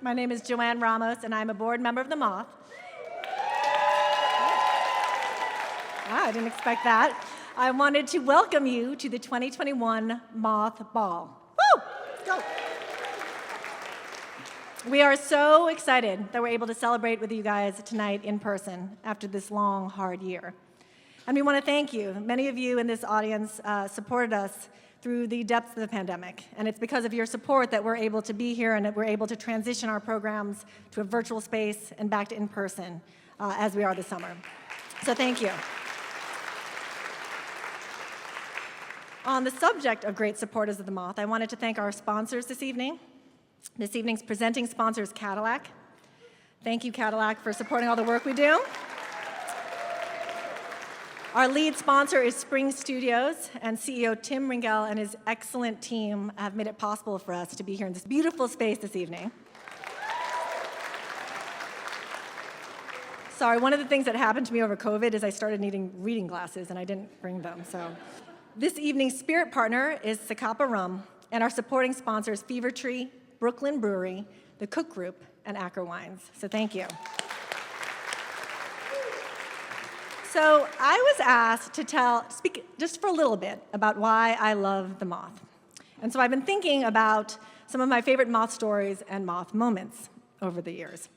My name is Joanne Ramos, and I'm a board member of the Moth. I didn't expect that. I wanted to welcome you to the 2021 Moth Ball. Woo! Let's go. We are so excited that we're able to celebrate with you guys tonight in person after this long, hard year. And we want to thank you. Many of you in this audience supported us through the depths of the pandemic. And it's because of your support that we're able to be here and that we're able to transition our programs to a virtual space and back to in-person as we are this summer. So thank you. On the subject of great supporters of the Moth, I wanted to thank our sponsors this evening. This evening's presenting sponsor is Cadillac. Thank you, Cadillac, for supporting all the work we do. Our lead sponsor is Spring Studios, and CEO Tim Ringel and his excellent team have made it possible for us to be here in this beautiful space this evening. Sorry, one of the things that happened to me over COVID is I started needing reading glasses, and I didn't bring them, so. This evening's spirit partner is Zacapa Rum, and our supporting sponsors Fever Tree, Brooklyn Brewery, the Cook Group, and Acker Wines. So thank you. So I was asked to speak just for a little bit about why I love the Moth. And so I've been thinking about some of my favorite Moth stories and Moth moments over the years.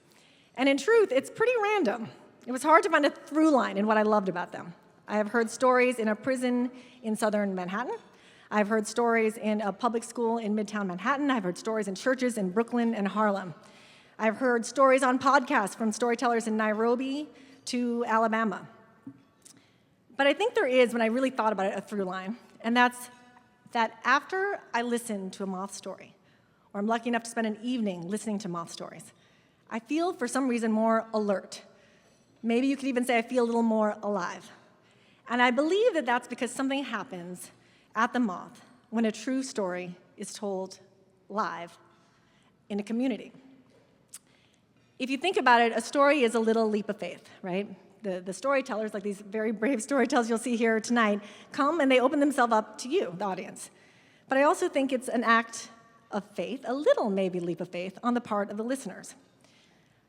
And in truth, it's pretty random. It was hard to find a through line in what I loved about them. I have heard stories in a prison in southern Manhattan. I've heard stories in a public school in Midtown Manhattan. I've heard stories in churches in Brooklyn and Harlem. I've heard stories on podcasts from storytellers in Nairobi to Alabama. But I think there is, when I really thought about it, a through line, and that's that after I listen to a Moth story, or I'm lucky enough to spend an evening listening to Moth stories, I feel, for some reason, more alert. Maybe you could even say I feel a little more alive. And I believe that that's because something happens at the Moth when a true story is told live in a community. If you think about it, a story is a little leap of faith, right? The storytellers, like these very brave storytellers you'll see here tonight, come and they open themselves up to you, the audience. But I also think it's an act of faith, a little maybe leap of faith, on the part of the listeners.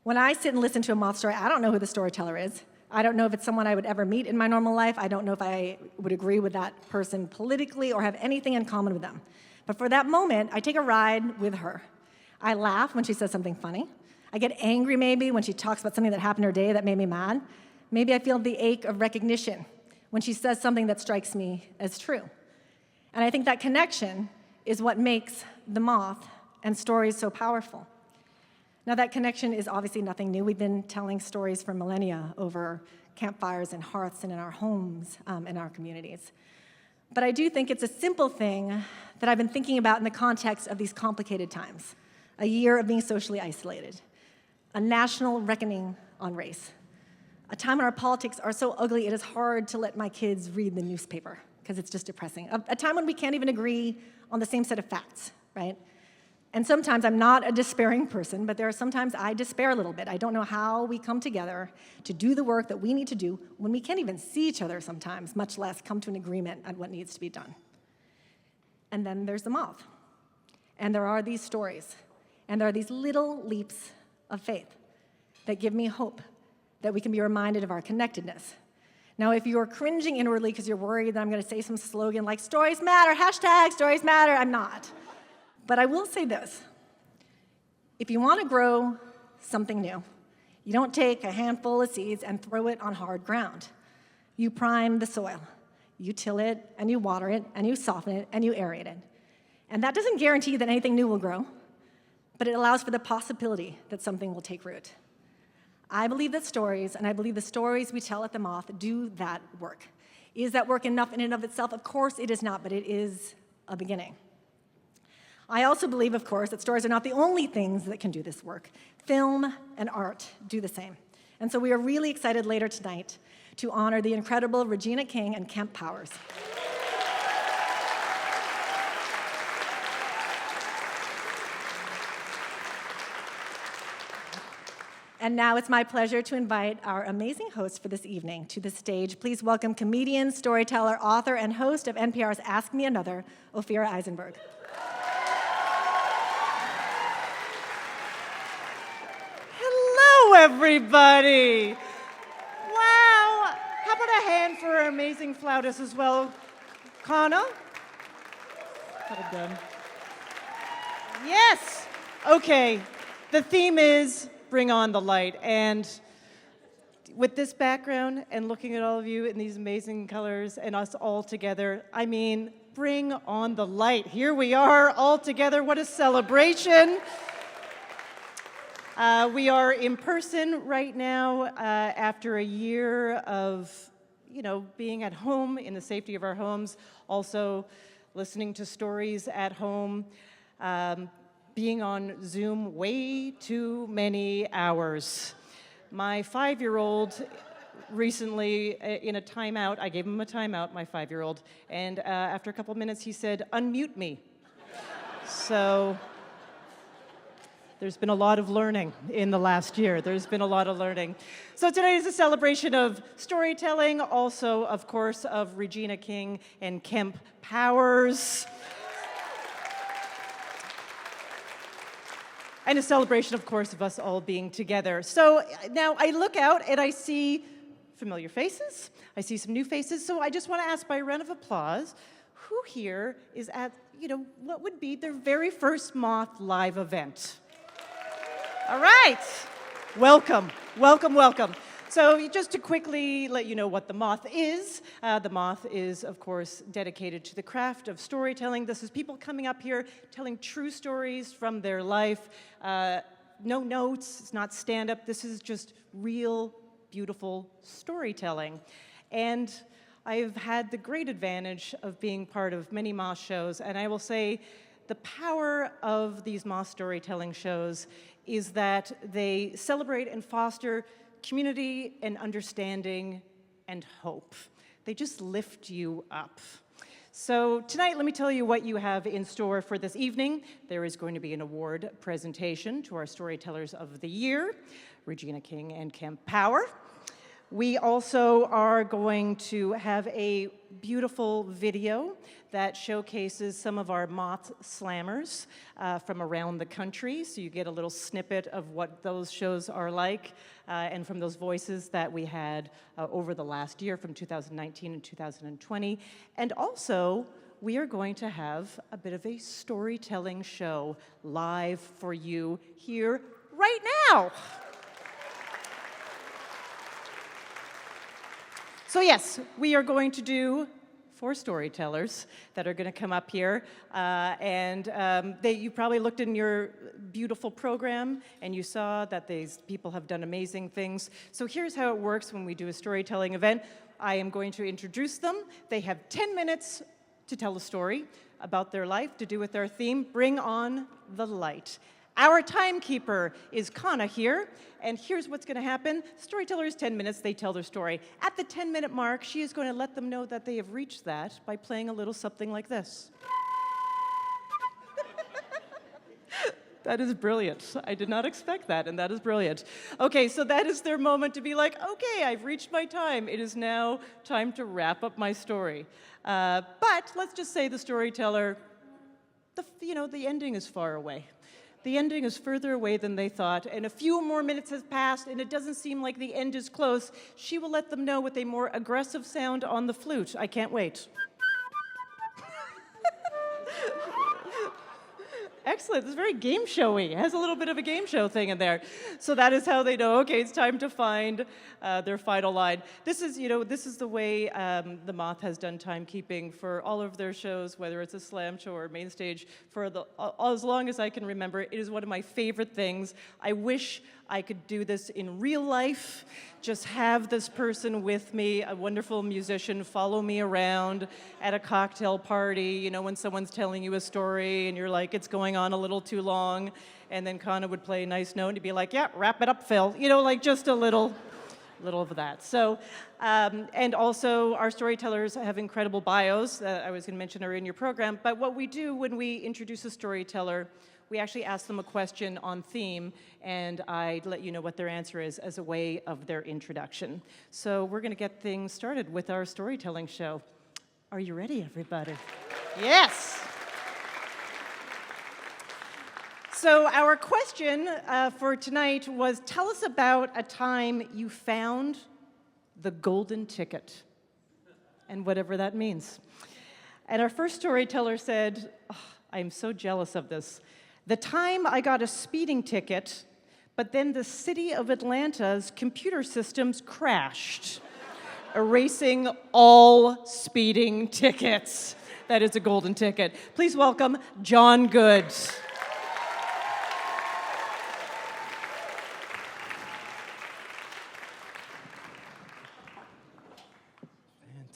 When I sit and listen to a Moth story, I don't know who the storyteller is. I don't know if it's someone I would ever meet in my normal life. I don't know if I would agree with that person politically or have anything in common with them. But for that moment, I take a ride with her. I laugh when she says something funny. I get angry maybe when she talks about something that happened her day that made me mad. Maybe I feel the ache of recognition when she says something that strikes me as true. And I think that connection is what makes the Moth and stories so powerful. Now, that connection is obviously nothing new. We've been telling stories for millennia over campfires and hearths and in our homes, in our communities. But I do think it's a simple thing that I've been thinking about in the context of these complicated times. A year of being socially isolated, a national reckoning on race, a time when our politics are so ugly it is hard to let my kids read the newspaper because it's just depressing, a time when we can't even agree on the same set of facts, right? And sometimes I'm not a despairing person, but there are sometimes I despair a little bit. I don't know how we come together to do the work that we need to do when we can't even see each other sometimes, much less come to an agreement on what needs to be done. And then there's the Moth. And there are these stories. And there are these little leaps of faith that give me hope that we can be reminded of our connectedness. Now, if you're cringing inwardly because you're worried that I'm going to say some slogan like stories matter, hashtag stories matter, I'm not. But I will say this. If you want to grow something new, you don't take a handful of seeds and throw it on hard ground. You prime the soil. You till it, and you water it, and you soften it, and you aerate it. And that doesn't guarantee that anything new will grow, but it allows for the possibility that something will take root. I believe that stories, and I believe the stories we tell at the Moth, do that work. Is that work enough in and of itself? Of course it is not, but it is a beginning. I also believe, of course, that stories are not the only things that can do this work. Film and art do the same. And so we are really excited later tonight to honor the incredible Regina King and Kemp Powers. And now it's my pleasure to invite our amazing host for this evening to the stage. Please welcome comedian, storyteller, author, and host of NPR's Ask Me Another, Ophira Eisenberg. everybody. Wow. How about a hand for our amazing flautist as well, Kana? Well done. Yes. Okay. The theme is Bring On the Light. And with this background and looking at all of you in these amazing colors and us all together, I mean, bring on the light. Here we are all together. What a celebration. We are in person right now after a year of, being at home in the safety of our homes, also listening to stories at home, being on Zoom way too many hours. My 5-year-old recently, in a timeout, I gave him a timeout, my 5-year-old, and after a couple minutes he said, "Unmute me." So there's been a lot of learning in the last year. There's been a lot of learning. So today is a celebration of storytelling, also, of course, of Regina King and Kemp Powers. And a celebration, of course, of us all being together. So now I look out and I see familiar faces. I see some new faces. So I just want to ask by a round of applause, who here is at, what would be their very first Moth live event? All right. Welcome, welcome, welcome. So just to quickly let you know what the Moth is of course, dedicated to the craft of storytelling. This is people coming up here telling true stories from their life. No notes, it's not stand-up. This is just real, beautiful storytelling. And I've had the great advantage of being part of many Moth shows, and I will say the power of these Moth storytelling shows is that they celebrate and foster community and understanding and hope. They just lift you up. So tonight, let me tell you what you have in store for this evening. There is going to be an award presentation to our Storytellers of the Year, Regina King and Kemp Powers. We also are going to have a beautiful video that showcases some of our Moth slammers from around the country, so you get a little snippet of what those shows are like, and from those voices that we had over the last year from 2019 and 2020. And also, we are going to have a bit of a storytelling show live for you here right now. So yes, we are going to do 4 storytellers that are going to come up here, you probably looked in your beautiful program and you saw that these people have done amazing things. So here's how it works when we do a storytelling event. I am going to introduce them. They have 10 minutes to tell a story about their life to do with our theme, Bring On the Light. Our timekeeper is Kana here, and here's what's going to happen. Storytellers, 10 minutes, they tell their story. At the 10-minute mark, she is going to let them know that they have reached that by playing a little something like this. That is brilliant. I did not expect that, and that is brilliant. Okay, so that is their moment to be like, okay, I've reached my time. It is now time to wrap up my story. But let's just say the storyteller, the ending is far away. The ending is further away than they thought, and a few more minutes has passed, and it doesn't seem like the end is close. She will let them know with a more aggressive sound on the flute. I can't wait. Excellent. This is very game showy. It has a little bit of a game show thing in there. So that is how they know, okay, it's time to find their final line. This is the way the Moth has done timekeeping for all of their shows, whether it's a slam show or main stage, for as long as I can remember. It is one of my favorite things. I wish I could do this in real life. Just have this person with me, a wonderful musician, follow me around at a cocktail party, when someone's telling you a story and you're like, it's going on a little too long, and then Kana would play a nice note and he'd be like, yeah, wrap it up, Phil. Just a little of that. So, and also our storytellers have incredible bios that I was going to mention are in your program, but what we do when we introduce a storyteller, we actually ask them a question on theme, and I let you know what their answer is as a way of their introduction. So we're going to get things started with our storytelling show. Are you ready, everybody? Yes! So our question for tonight was, tell us about a time you found the golden ticket, and whatever that means. And our first storyteller said, oh, I'm so jealous of this. The time I got a speeding ticket, but then the city of Atlanta's computer systems crashed, erasing all speeding tickets. That is a golden ticket. Please welcome John Good.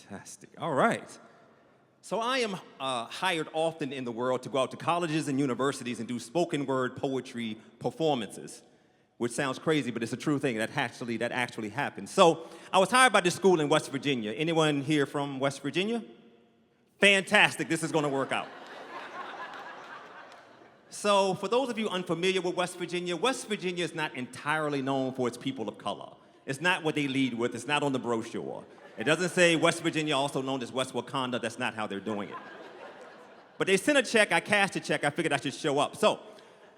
Fantastic. All right. So I am hired often in the world to go out to colleges and universities and do spoken word poetry performances, which sounds crazy, but it's a true thing that actually happens. So I was hired by this school in West Virginia. Anyone here from West Virginia? Fantastic. This is going to work out. So for those of you unfamiliar with West Virginia is not entirely known for its people of color. It's not what they lead with. It's not on the brochure. It doesn't say West Virginia, also known as West Wakanda. That's not how they're doing it. But they sent a check. I cashed a check. I figured I should show up. So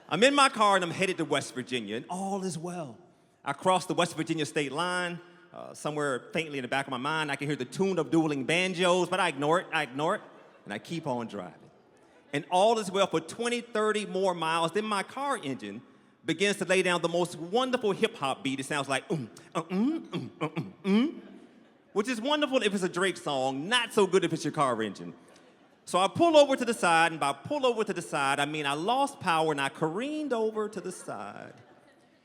I'm in my car, and I'm headed to West Virginia, and all is well. I cross the West Virginia state line. Somewhere faintly in the back of my mind, I can hear the tune of dueling banjos, but I ignore it, and I keep on driving. And all is well for 20, 30 more miles. Then my car engine begins to lay down the most wonderful hip-hop beat. It sounds like, which is wonderful if it's a Drake song, not so good if it's your car engine. So I pull over to the side, and by pull over to the side, I mean I lost power and I careened over to the side.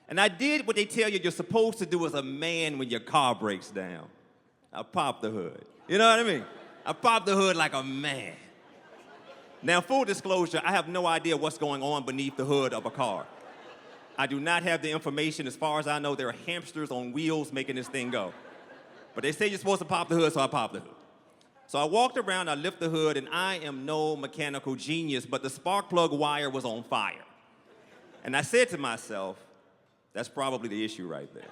And I did what they tell you you're supposed to do as a man when your car breaks down. I popped the hood. You know what I mean? I popped the hood like a man. Now, full disclosure, I have no idea what's going on beneath the hood of a car. I do not have the information. As far as I know, there are hamsters on wheels making this thing go. But they say you're supposed to pop the hood, so I popped the hood. So I walked around, I lift the hood, and I am no mechanical genius, but the spark plug wire was on fire. And I said to myself, that's probably the issue right there.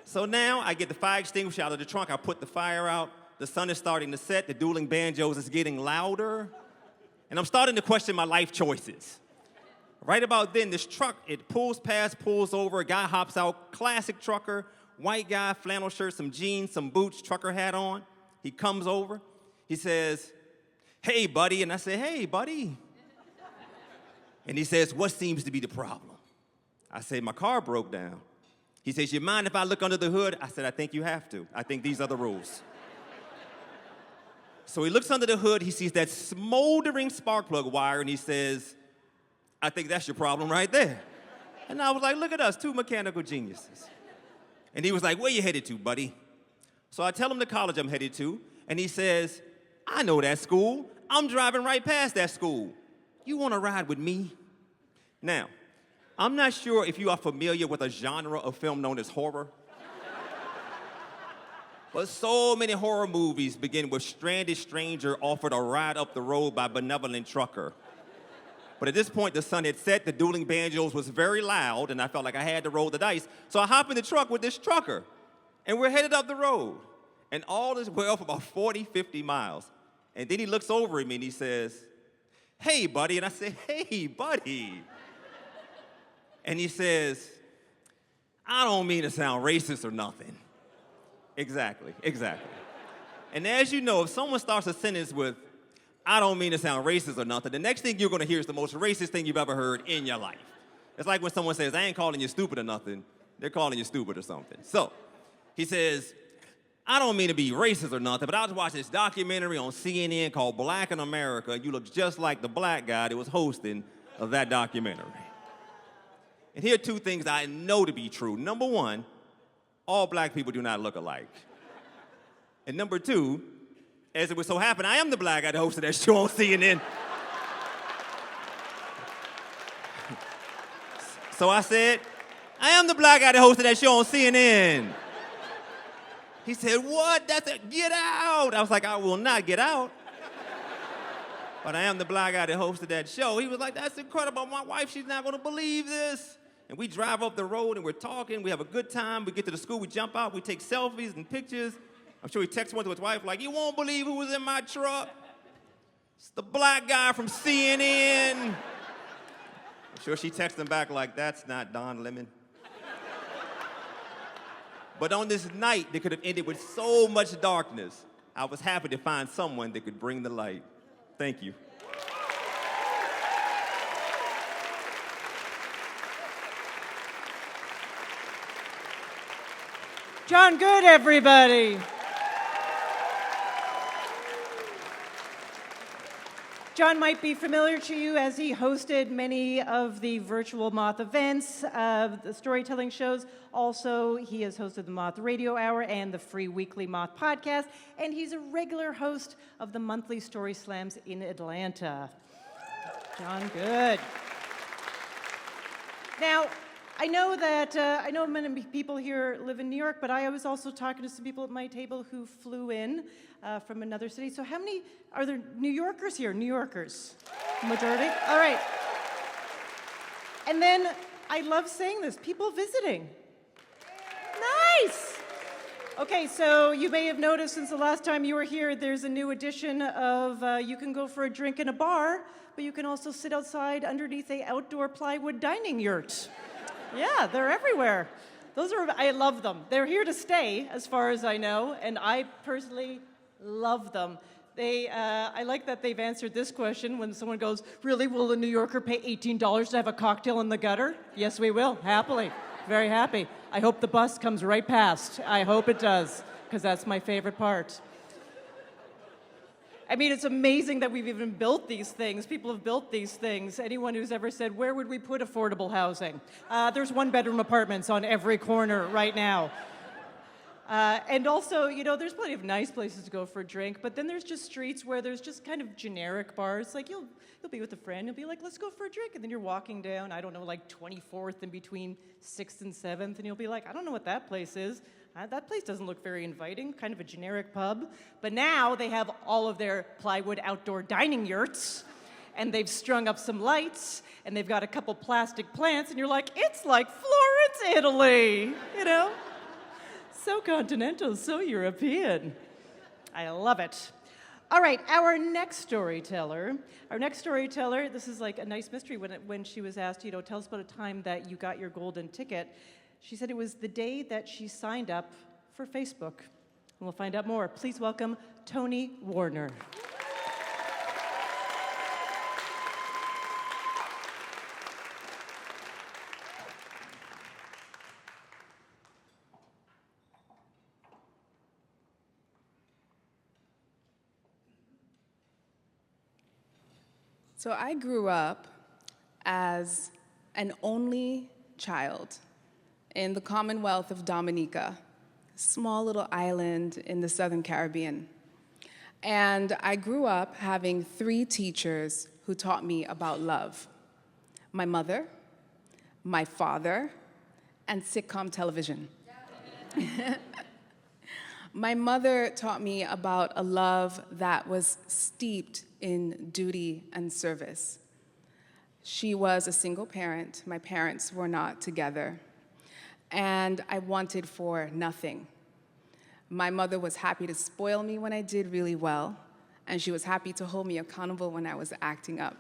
So now I get the fire extinguisher out of the trunk, I put the fire out, the sun is starting to set, the dueling banjos is getting louder, and I'm starting to question my life choices. Right about then, this truck, it pulls past, pulls over, a guy hops out, classic trucker, white guy, flannel shirt, some jeans, some boots, trucker hat on. He comes over, he says, hey, buddy, and I say, hey, buddy. And he says, what seems to be the problem? I say, my car broke down. He says, you mind if I look under the hood? I said, I think you have to. I think these are the rules. So he looks under the hood, he sees that smoldering spark plug wire, and he says, I think that's your problem right there. And I was like, look at us, two mechanical geniuses. And he was like, where you headed to, buddy? So I tell him the college I'm headed to, and he says, I know that school. I'm driving right past that school. You want to ride with me? Now, I'm not sure if you are familiar with a genre of film known as horror. But so many horror movies begin with stranded stranger offered a ride up the road by benevolent trucker. But at this point, the sun had set, the dueling banjos was very loud, and I felt like I had to roll the dice. So I hop in the truck with this trucker, and we're headed up the road. And all is well for about 40, 50 miles. And then he looks over at me and he says, hey, buddy. And I say, hey, buddy. And he says, I don't mean to sound racist or nothing. Exactly. And as you know, if someone starts a sentence with, I don't mean to sound racist or nothing, the next thing you're going to hear is the most racist thing you've ever heard in your life. It's like when someone says, I ain't calling you stupid or nothing, they're calling you stupid or something. So he says, I don't mean to be racist or nothing, but I was watching this documentary on CNN called Black in America, and you look just like the black guy that was hosting of that documentary. And here are two things I know to be true. Number one, all black people do not look alike. And number two, as it would so happen, I am the black guy that hosted that show on CNN. So I said, I am the black guy that hosted that show on CNN. He said, what? That's it. Get out. I was like, I will not get out. But I am the black guy that hosted that show. He was like, that's incredible. My wife, she's not going to believe this. And we drive up the road, and we're talking. We have a good time. We get to the school. We jump out. We take selfies and pictures. I'm sure he texted one to his wife like, you won't believe who was in my truck. It's the black guy from CNN. I'm sure she texted him back like, that's not Don Lemon. But on this night that could have ended with so much darkness, I was happy to find someone that could bring the light. Thank you. John Good, everybody. John might be familiar to you as he hosted many of the virtual Moth events, the storytelling shows. Also, he has hosted the Moth Radio Hour and the free weekly Moth podcast, and he's a regular host of the monthly Story Slams in Atlanta. John Good. Now, I know many people here live in New York, but I was also talking to some people at my table who flew in from another city. So how many, are there New Yorkers here? New Yorkers? Majority? All right. And then, I love saying this, people visiting. Nice! Okay, so you may have noticed since the last time you were here, there's a new edition of you can go for a drink in a bar, but you can also sit outside underneath a outdoor plywood dining yurt. Yeah, they're everywhere. I love them. They're here to stay, as far as I know, and I personally love them. I like that they've answered this question when someone goes, really, will a New Yorker pay $18 to have a cocktail in the gutter? Yes, we will, happily. Very happy. I hope the bus comes right past. I hope it does, because that's my favorite part. I mean, it's amazing that we've even built these things. People have built these things. Anyone who's ever said, where would we put affordable housing? There's one-bedroom apartments on every corner right now. And also, there's plenty of nice places to go for a drink, but then there's just streets where there's just kind of generic bars. Like, you'll be with a friend, you'll be like, let's go for a drink, and then you're walking down, I don't know, like 24th in between 6th and 7th, and you'll be like, I don't know what that place is. That place doesn't look very inviting, kind of a generic pub. But now they have all of their plywood outdoor dining yurts, and they've strung up some lights, and they've got a couple plastic plants, and you're like, it's like Florence, Italy, So continental, so European. I love it. All right, our next storyteller, this is like a nice mystery when she was asked, tell us about a time that you got your golden ticket. She said it was the day that she signed up for Facebook. And we'll find out more. Please welcome Toni Warner. So I grew up as an only child in the Commonwealth of Dominica, a small little island in the Southern Caribbean. And I grew up having 3 teachers who taught me about love: my mother, my father, and sitcom television. My mother taught me about a love that was steeped in duty and service. She was a single parent. My parents were not together. And I wanted for nothing. My mother was happy to spoil me when I did really well, and she was happy to hold me accountable when I was acting up.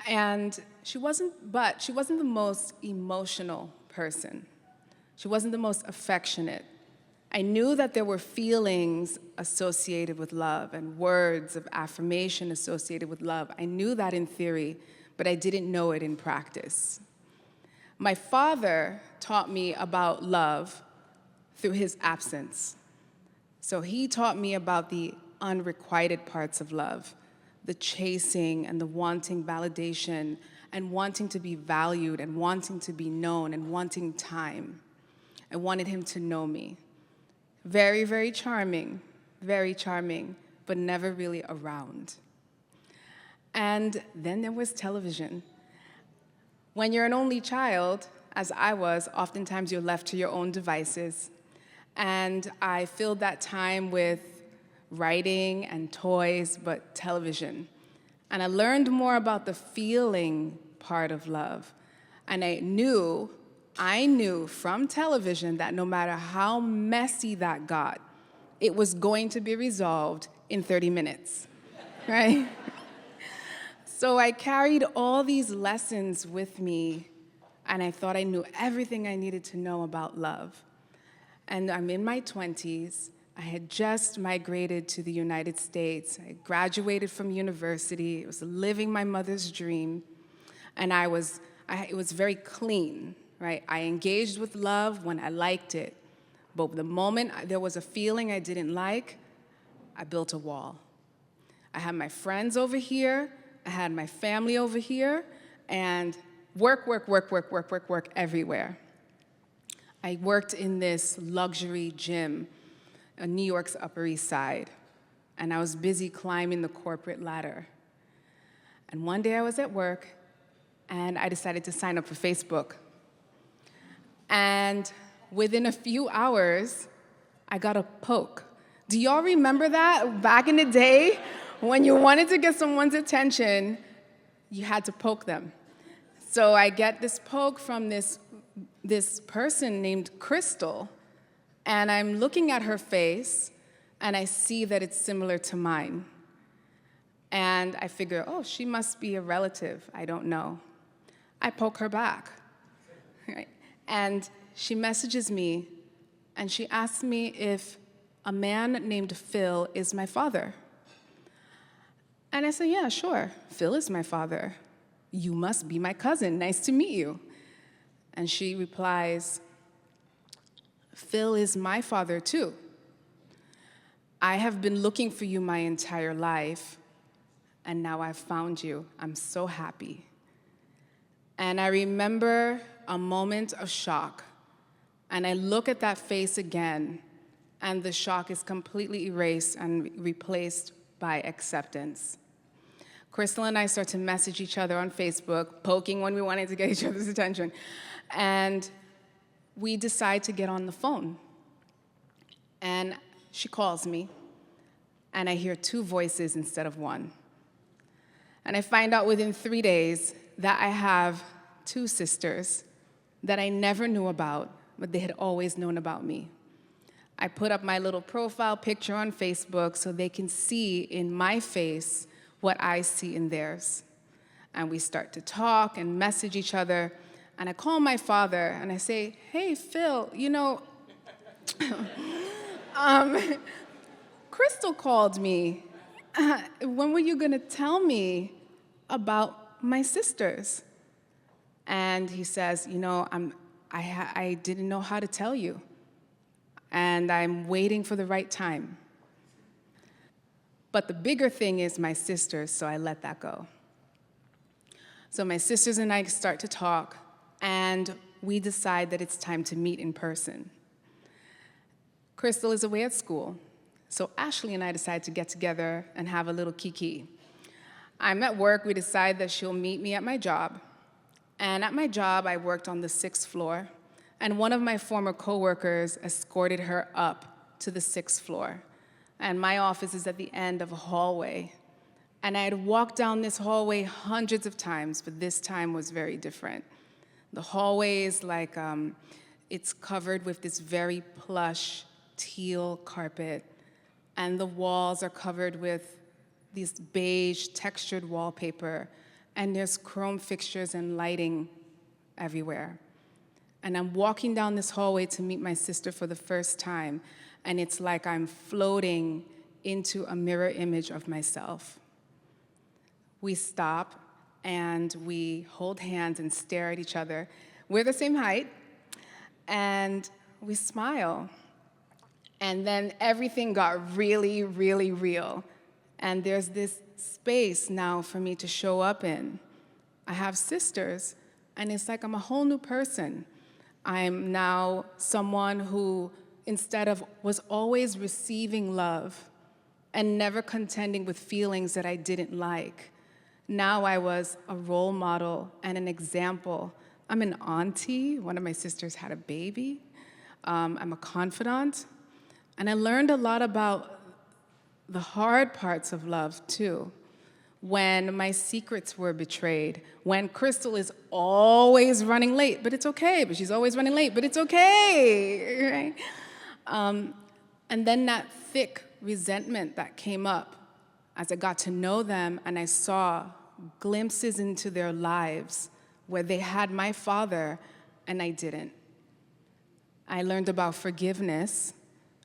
And she wasn't the most emotional person. She wasn't the most affectionate. I knew that there were feelings associated with love and words of affirmation associated with love. I knew that in theory, but I didn't know it in practice. My father taught me about love through his absence. So he taught me about the unrequited parts of love, the chasing and the wanting validation and wanting to be valued and wanting to be known and wanting time. I wanted him to know me. Very, very charming, but never really around. And then there was television. When you're an only child, as I was, oftentimes you're left to your own devices. And I filled that time with writing and toys, but television. And I learned more about the feeling part of love. And I knew from television that no matter how messy that got, it was going to be resolved in 30 minutes. right? So I carried all these lessons with me, and I thought I knew everything I needed to know about love. And I'm in my 20s. I had just migrated to the United States. I graduated from university. I was living my mother's dream. And it was very clean, right? I engaged with love when I liked it. But the moment there was a feeling I didn't like, I built a wall. I had my friends over here. I had my family over here. And work everywhere. I worked in this luxury gym on New York's Upper East Side, and I was busy climbing the corporate ladder. And one day I was at work, and I decided to sign up for Facebook. And within a few hours, I got a poke. Do y'all remember that back in the day when you wanted to get someone's attention, you had to poke them? So I get this poke from this person named Crystal, and I'm looking at her face, and I see that it's similar to mine. And I figure, oh, she must be a relative. I don't know. I poke her back. Right? And she messages me, and she asks me if a man named Phil is my father. And I say, yeah, sure, Phil is my father. You must be my cousin. Nice to meet you. And she replies, Phil is my father too. I have been looking for you my entire life, and now I've found you. I'm so happy. And I remember a moment of shock, and I look at that face again, and the shock is completely erased and replaced by acceptance. Crystal and I start to message each other on Facebook, poking when we wanted to get each other's attention. And we decide to get on the phone. And she calls me, and I hear two voices instead of one. And I find out within 3 days that I have two sisters that I never knew about, but they had always known about me. I put up my little profile picture on Facebook so they can see in my face what I see in theirs. And we start to talk and message each other. And I call my father and I say, hey, Phil, you know, Crystal called me. When were you gonna tell me about my sisters? And he says, you know, I didn't know how to tell you. And I'm waiting for the right time. But the bigger thing is my sisters, so I let that go. So my sisters and I start to talk, and we decide that it's time to meet in person. Crystal is away at school, so Ashley and I decide to get together and have a little kiki. I'm at work, we decide that she'll meet me at my job. And at my job, I worked on the 6th floor, and one of my former coworkers escorted her up to the 6th floor. And my office is at the end of a hallway. And I had walked down this hallway hundreds of times, but this time was very different. The hallway is like, it's covered with this very plush teal carpet, and the walls are covered with this beige textured wallpaper, and there's chrome fixtures and lighting everywhere. And I'm walking down this hallway to meet my sister for the first time, and it's like I'm floating into a mirror image of myself. We stop, and we hold hands and stare at each other. We're the same height, and we smile. And then everything got really, really real. And there's this space now for me to show up in. I have sisters, and it's like I'm a whole new person. I'm now someone who, instead of was always receiving love and never contending with feelings that I didn't like, now I was a role model and an example. I'm an auntie. One of my sisters had a baby. I'm a confidant. And I learned a lot about the hard parts of love, too. When my secrets were betrayed, when Crystal is always running late, but it's okay, but she's always running late, but it's okay, right? And then that thick resentment that came up, as I got to know them and I saw glimpses into their lives where they had my father and I didn't. I learned about forgiveness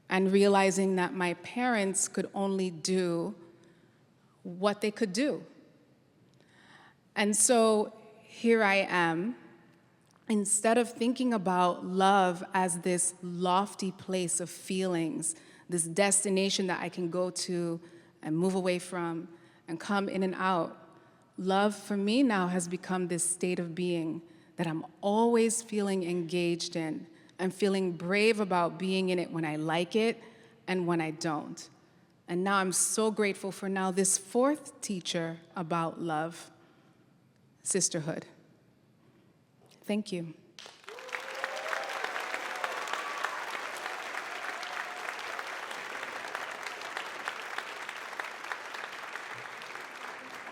and realizing that my parents could only do what they could do. And so here I am, instead of thinking about love as this lofty place of feelings, this destination that I can go to and move away from and come in and out, love for me now has become this state of being that I'm always feeling engaged in. I'm feeling brave about being in it when I like it and when I don't. And now I'm so grateful for now this fourth teacher about love, sisterhood. Thank you.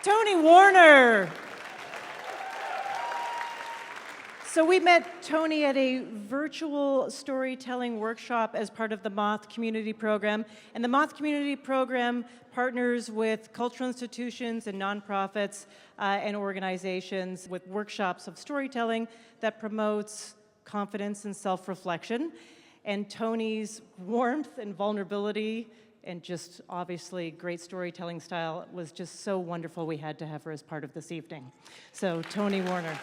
Tony Warner. So we met Tony at a virtual storytelling workshop as part of the Moth Community Program. And the Moth Community Program partners with cultural institutions and nonprofits and organizations with workshops of storytelling that promotes confidence and self-reflection. And Tony's warmth and vulnerability and just obviously great storytelling style was just so wonderful. We had to have her as part of this evening. So Tony Warner.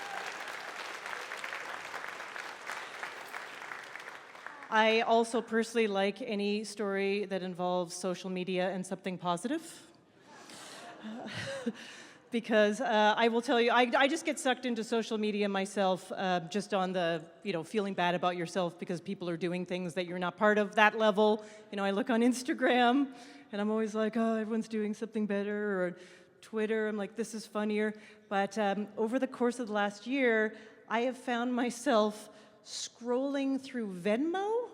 I also personally like any story that involves social media and something positive. Because I will tell you, I just get sucked into social media myself, just on the, feeling bad about yourself because people are doing things that you're not part of that level. I look on Instagram and I'm always like, oh, everyone's doing something better, or Twitter, I'm like, this is funnier. But over the course of the last year, I have found myself scrolling through Venmo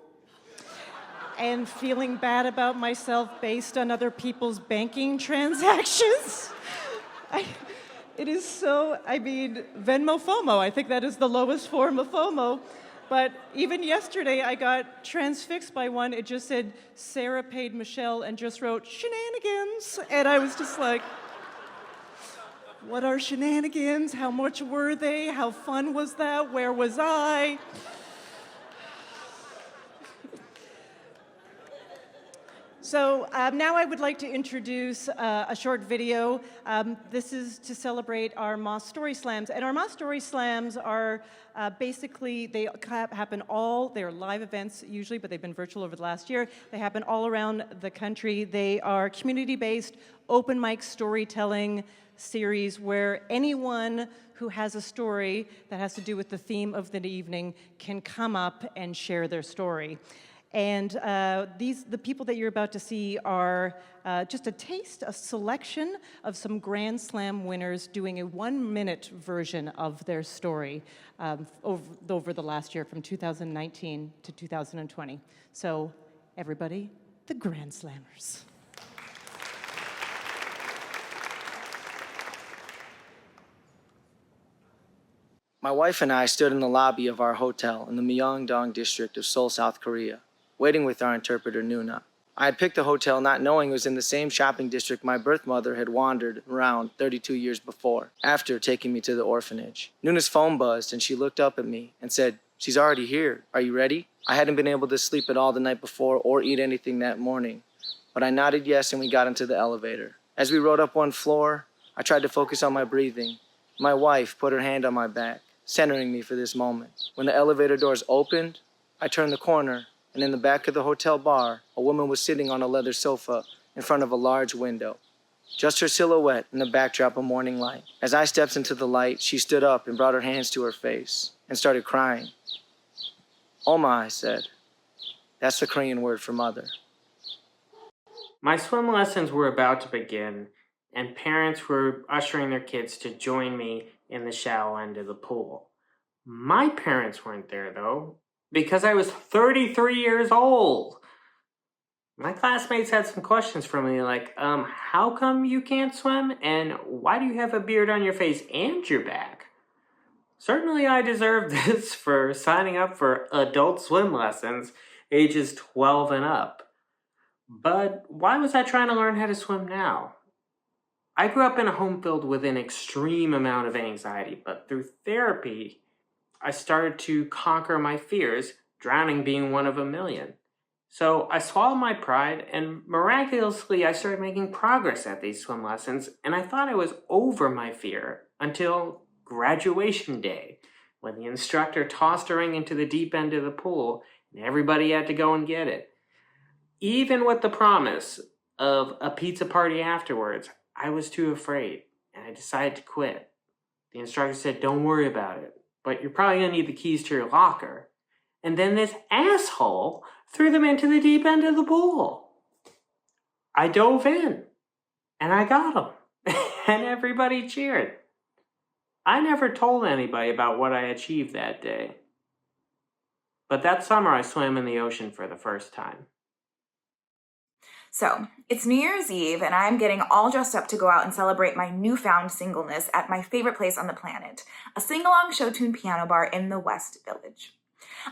and feeling bad about myself based on other people's banking transactions. It is so, Venmo FOMO, I think that is the lowest form of FOMO. But even yesterday, I got transfixed by one. It just said, Sarah paid Michelle, and just wrote, shenanigans. And I was just like, what are shenanigans? How much were they? How fun was that? Where was I? So now I would like to introduce a short video. This is to celebrate our Moth Story Slams. And our Moth Story Slams are basically, they happen they're live events usually, but they've been virtual over the last year. They happen all around the country. They are community-based, open mic storytelling series where anyone who has a story that has to do with the theme of the evening can come up and share their story. And the people that you're about to see are just a selection of some Grand Slam winners doing a 1-minute version of their story over the last year from 2019 to 2020. So everybody, the Grand Slammers. My wife and I stood in the lobby of our hotel in the Myeongdong district of Seoul, South Korea, waiting with our interpreter, Nuna. I had picked the hotel not knowing it was in the same shopping district my birth mother had wandered around 32 years before, after taking me to the orphanage. Nuna's phone buzzed and she looked up at me and said, "She's already here. Are you ready?" I hadn't been able to sleep at all the night before or eat anything that morning, but I nodded yes and we got into the elevator. As we rode up one floor, I tried to focus on my breathing. My wife put her hand on my back, centering me for this moment. When the elevator doors opened, I turned the corner, and in the back of the hotel bar, a woman was sitting on a leather sofa in front of a large window. Just her silhouette in the backdrop of morning light. As I stepped into the light, she stood up and brought her hands to her face and started crying. "Oma," I said. That's the Korean word for mother. My swim lessons were about to begin, and parents were ushering their kids to join me in the shallow end of the pool. My parents weren't there, though, because I was 33 years old. My classmates had some questions for me, like, how come you can't swim, and why do you have a beard on your face and your back? Certainly I deserve this for signing up for adult swim lessons, ages 12 and up. But why was I trying to learn how to swim now? I grew up in a home filled with an extreme amount of anxiety, but through therapy, I started to conquer my fears, drowning being one of a million. So I swallowed my pride, and miraculously, I started making progress at these swim lessons, and I thought I was over my fear until graduation day, when the instructor tossed a ring into the deep end of the pool, and everybody had to go and get it. Even with the promise of a pizza party afterwards, I was too afraid, and I decided to quit. The instructor said, "Don't worry about it, but you're probably going to need the keys to your locker." And then this asshole threw them into the deep end of the pool. I dove in, and I got them, and everybody cheered. I never told anybody about what I achieved that day. But that summer, I swam in the ocean for the first time. So, it's New Year's Eve, and I'm getting all dressed up to go out and celebrate my newfound singleness at my favorite place on the planet, a sing-along show-tune piano bar in the West Village.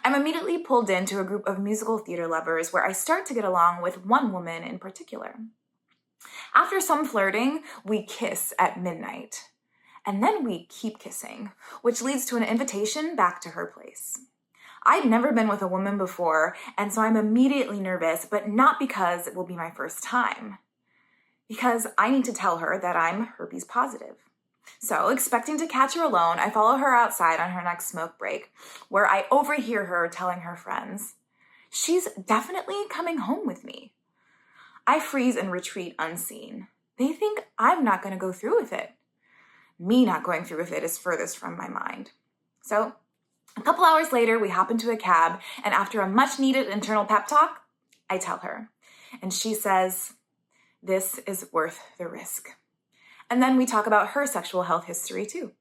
I'm immediately pulled into a group of musical theater lovers where I start to get along with one woman in particular. After some flirting, we kiss at midnight. And then we keep kissing, which leads to an invitation back to her place. I'd never been with a woman before, and so I'm immediately nervous, but not because it will be my first time. Because I need to tell her that I'm herpes positive. So, expecting to catch her alone, I follow her outside on her next smoke break, where I overhear her telling her friends, "She's definitely coming home with me." I freeze and retreat unseen. They think I'm not going to go through with it. Me not going through with it is furthest from my mind. So, a couple hours later, we hop into a cab, and after a much-needed internal pep talk, I tell her. And she says, "This is worth the risk." And then we talk about her sexual health history, too.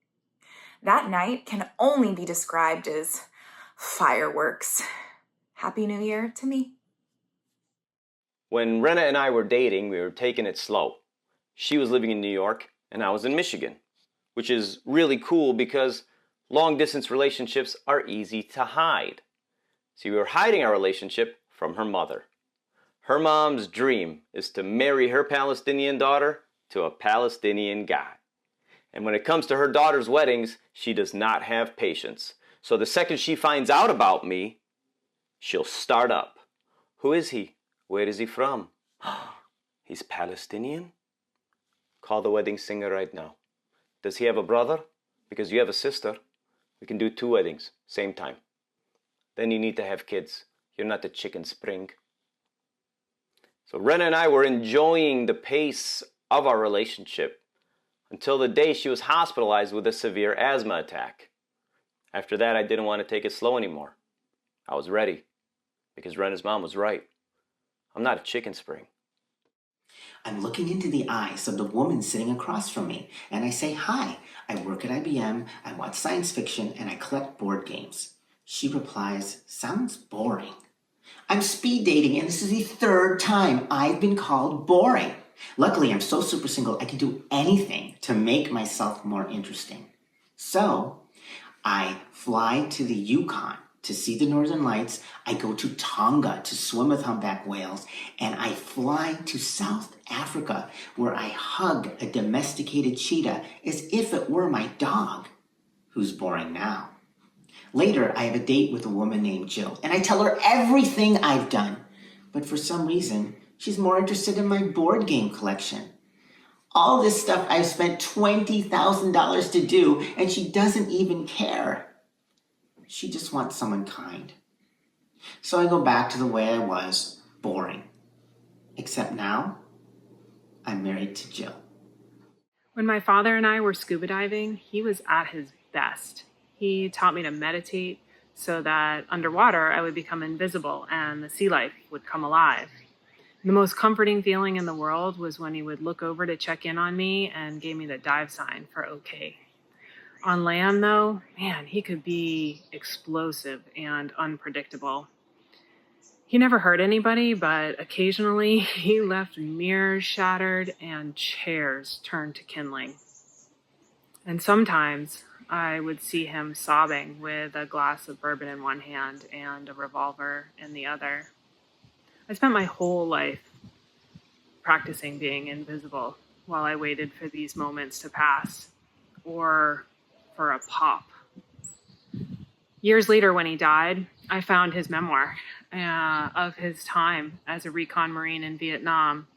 That night can only be described as fireworks. Happy New Year to me. When Rena and I were dating, we were taking it slow. She was living in New York, and I was in Michigan, which is really cool because long-distance relationships are easy to hide. See, we were hiding our relationship from her mother. Her mom's dream is to marry her Palestinian daughter to a Palestinian guy. And when it comes to her daughter's weddings, she does not have patience. So the second she finds out about me, she'll start up. Who is he? Where is he from? He's Palestinian? Call the wedding singer right now. Does he have a brother? Because you have a sister. We can do 2 weddings, same time. Then you need to have kids. You're not the chicken spring. So Rena and I were enjoying the pace of our relationship until the day she was hospitalized with a severe asthma attack. After that, I didn't want to take it slow anymore. I was ready because Rena's mom was right. I'm not a chicken spring. I'm looking into the eyes of the woman sitting across from me, and I say, "Hi, I work at IBM, I watch science fiction, and I collect board games." She replies, "Sounds boring." I'm speed dating, and this is the 3rd time I've been called boring. Luckily, I'm so super single, I can do anything to make myself more interesting. So, I fly to the Yukon to see the Northern Lights, I go to Tonga to swim with humpback whales, and I fly to South Africa where I hug a domesticated cheetah as if it were my dog, who's boring now. Later, I have a date with a woman named Jill, and I tell her everything I've done, but for some reason, she's more interested in my board game collection. All this stuff I've spent $20,000 to do, and she doesn't even care. She just wants someone kind. So I go back to the way I was, boring. Except now, I'm married to Jill. When my father and I were scuba diving, he was at his best. He taught me to meditate so that underwater I would become invisible and the sea life would come alive. The most comforting feeling in the world was when he would look over to check in on me and gave me the dive sign for okay. On land, though, man, he could be explosive and unpredictable. He never hurt anybody, but occasionally he left mirrors shattered and chairs turned to kindling. And sometimes I would see him sobbing with a glass of bourbon in one hand and a revolver in the other. I spent my whole life practicing being invisible, while I waited for these moments to pass, or for a pop. Years later, when he died, I found his memoir of his time as a recon Marine in Vietnam.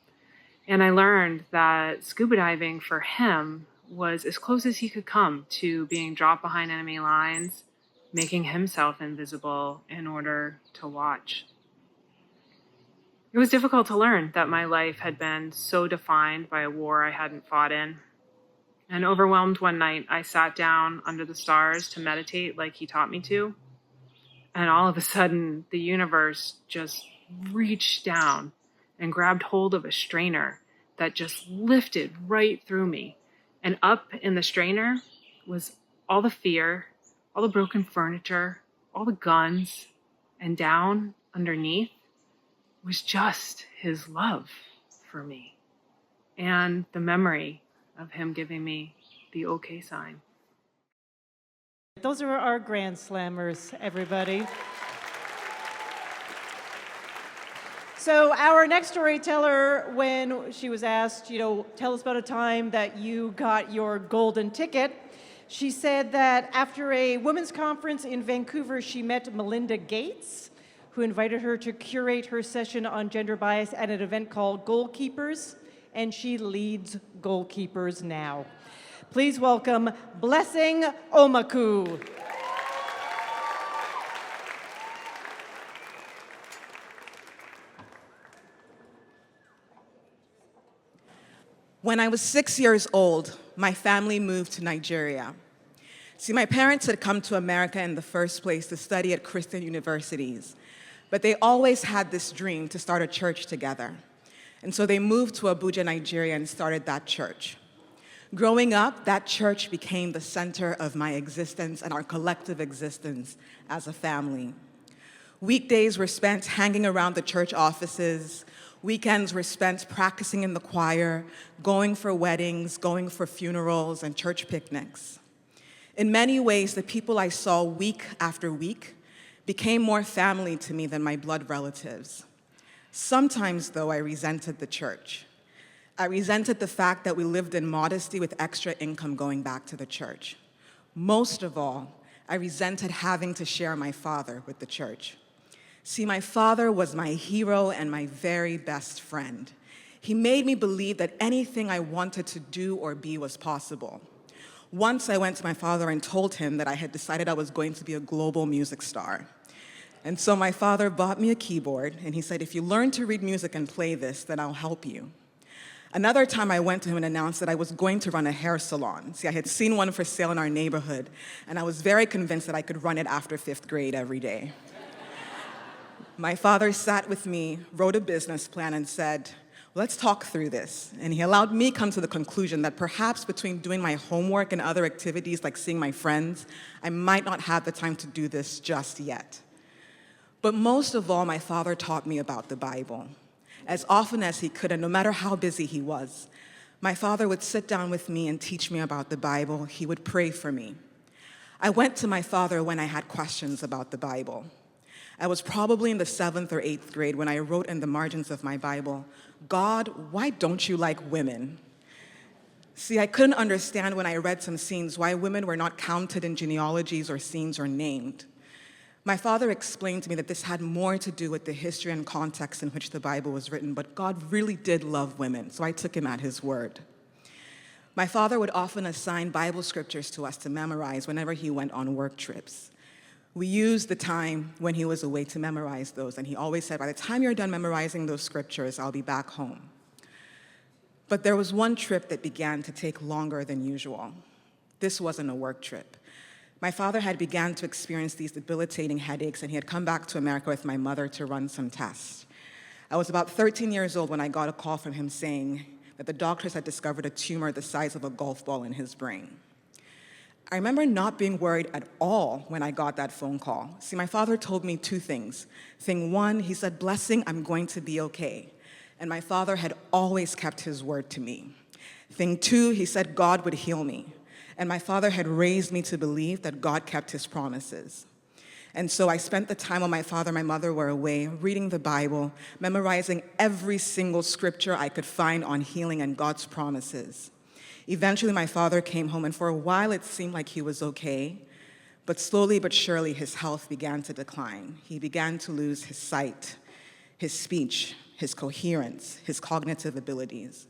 And I learned that scuba diving for him was as close as he could come to being dropped behind enemy lines, making himself invisible in order to watch. It was difficult to learn that my life had been so defined by a war I hadn't fought in. And overwhelmed one night, I sat down under the stars to meditate like he taught me to. And all of a sudden, the universe just reached down and grabbed hold of a strainer that just lifted right through me. And up in the strainer was all the fear, all the broken furniture, all the guns, and down underneath was just his love for me and the memory of him giving me the okay sign. Those are our Grand Slammers, everybody. So our next storyteller, when she was asked, tell us about a time that you got your golden ticket, she said that after a women's conference in Vancouver, she met Melinda Gates, who invited her to curate her session on gender bias at an event called Goalkeepers, and she leads Goalkeepers now. Please welcome Blessing Omaku. When I was 6 years old, my family moved to Nigeria. See, my parents had come to America in the first place to study at Christian universities, but they always had this dream to start a church together. And so they moved to Abuja, Nigeria, and started that church. Growing up, that church became the center of my existence and our collective existence as a family. Weekdays were spent hanging around the church offices. Weekends were spent practicing in the choir, going for weddings, going for funerals, and church picnics. In many ways, the people I saw week after week became more family to me than my blood relatives. Sometimes, though, I resented the church. I resented the fact that we lived in modesty with extra income going back to the church. Most of all, I resented having to share my father with the church. See, my father was my hero and my very best friend. He made me believe that anything I wanted to do or be was possible. Once I went to my father and told him that I had decided I was going to be a global music star. And so my father bought me a keyboard, and he said, if you learn to read music and play this, then I'll help you. Another time I went to him and announced that I was going to run a hair salon. See, I had seen one for sale in our neighborhood, and I was very convinced that I could run it after 5th grade every day. My father sat with me, wrote a business plan, and said, let's talk through this. And he allowed me come to the conclusion that perhaps between doing my homework and other activities like seeing my friends, I might not have the time to do this just yet. But most of all, my father taught me about the Bible. As often as he could, and no matter how busy he was, my father would sit down with me and teach me about the Bible. He would pray for me. I went to my father when I had questions about the Bible. I was probably in the 7th or 8th grade when I wrote in the margins of my Bible, God, why don't you like women? See, I couldn't understand when I read some scenes why women were not counted in genealogies or scenes or named. My father explained to me that this had more to do with the history and context in which the Bible was written, but God really did love women, so I took him at his word. My father would often assign Bible scriptures to us to memorize whenever he went on work trips. We used the time when he was away to memorize those, and he always said, by the time you're done memorizing those scriptures, I'll be back home. But there was one trip that began to take longer than usual. This wasn't a work trip. My father had begun to experience these debilitating headaches, and he had come back to America with my mother to run some tests. I was about 13 years old when I got a call from him saying that the doctors had discovered a tumor the size of a golf ball in his brain. I remember not being worried at all when I got that phone call. See, my father told me two things. Thing one, he said, Blessing, I'm going to be okay. And my father had always kept his word to me. Thing two, he said God would heal me. And my father had raised me to believe that God kept his promises. And so I spent the time while my father and my mother were away reading the Bible, memorizing every single scripture I could find on healing and God's promises. Eventually, my father came home, and for a while it seemed like he was okay, but slowly but surely his health began to decline. He began to lose his sight, his speech, his coherence, his cognitive abilities.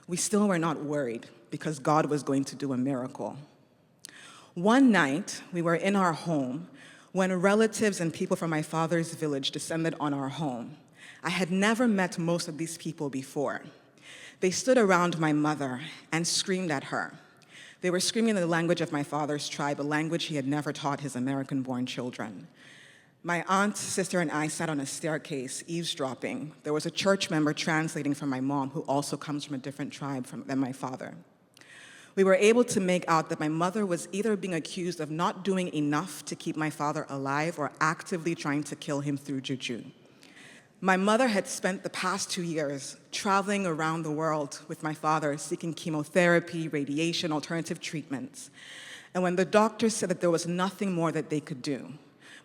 We still were not worried because God was going to do a miracle. One night, we were in our home when relatives and people from my father's village descended on our home. I had never met most of these people before. They stood around my mother and screamed at her. They were screaming in the language of my father's tribe, a language he had never taught his American-born children. My aunt, sister, and I sat on a staircase, eavesdropping. There was a church member translating for my mom, who also comes from a different tribe than my father. We were able to make out that my mother was either being accused of not doing enough to keep my father alive or actively trying to kill him through juju. My mother had spent the past 2 years traveling around the world with my father, seeking chemotherapy, radiation, alternative treatments. And when the doctors said that there was nothing more that they could do,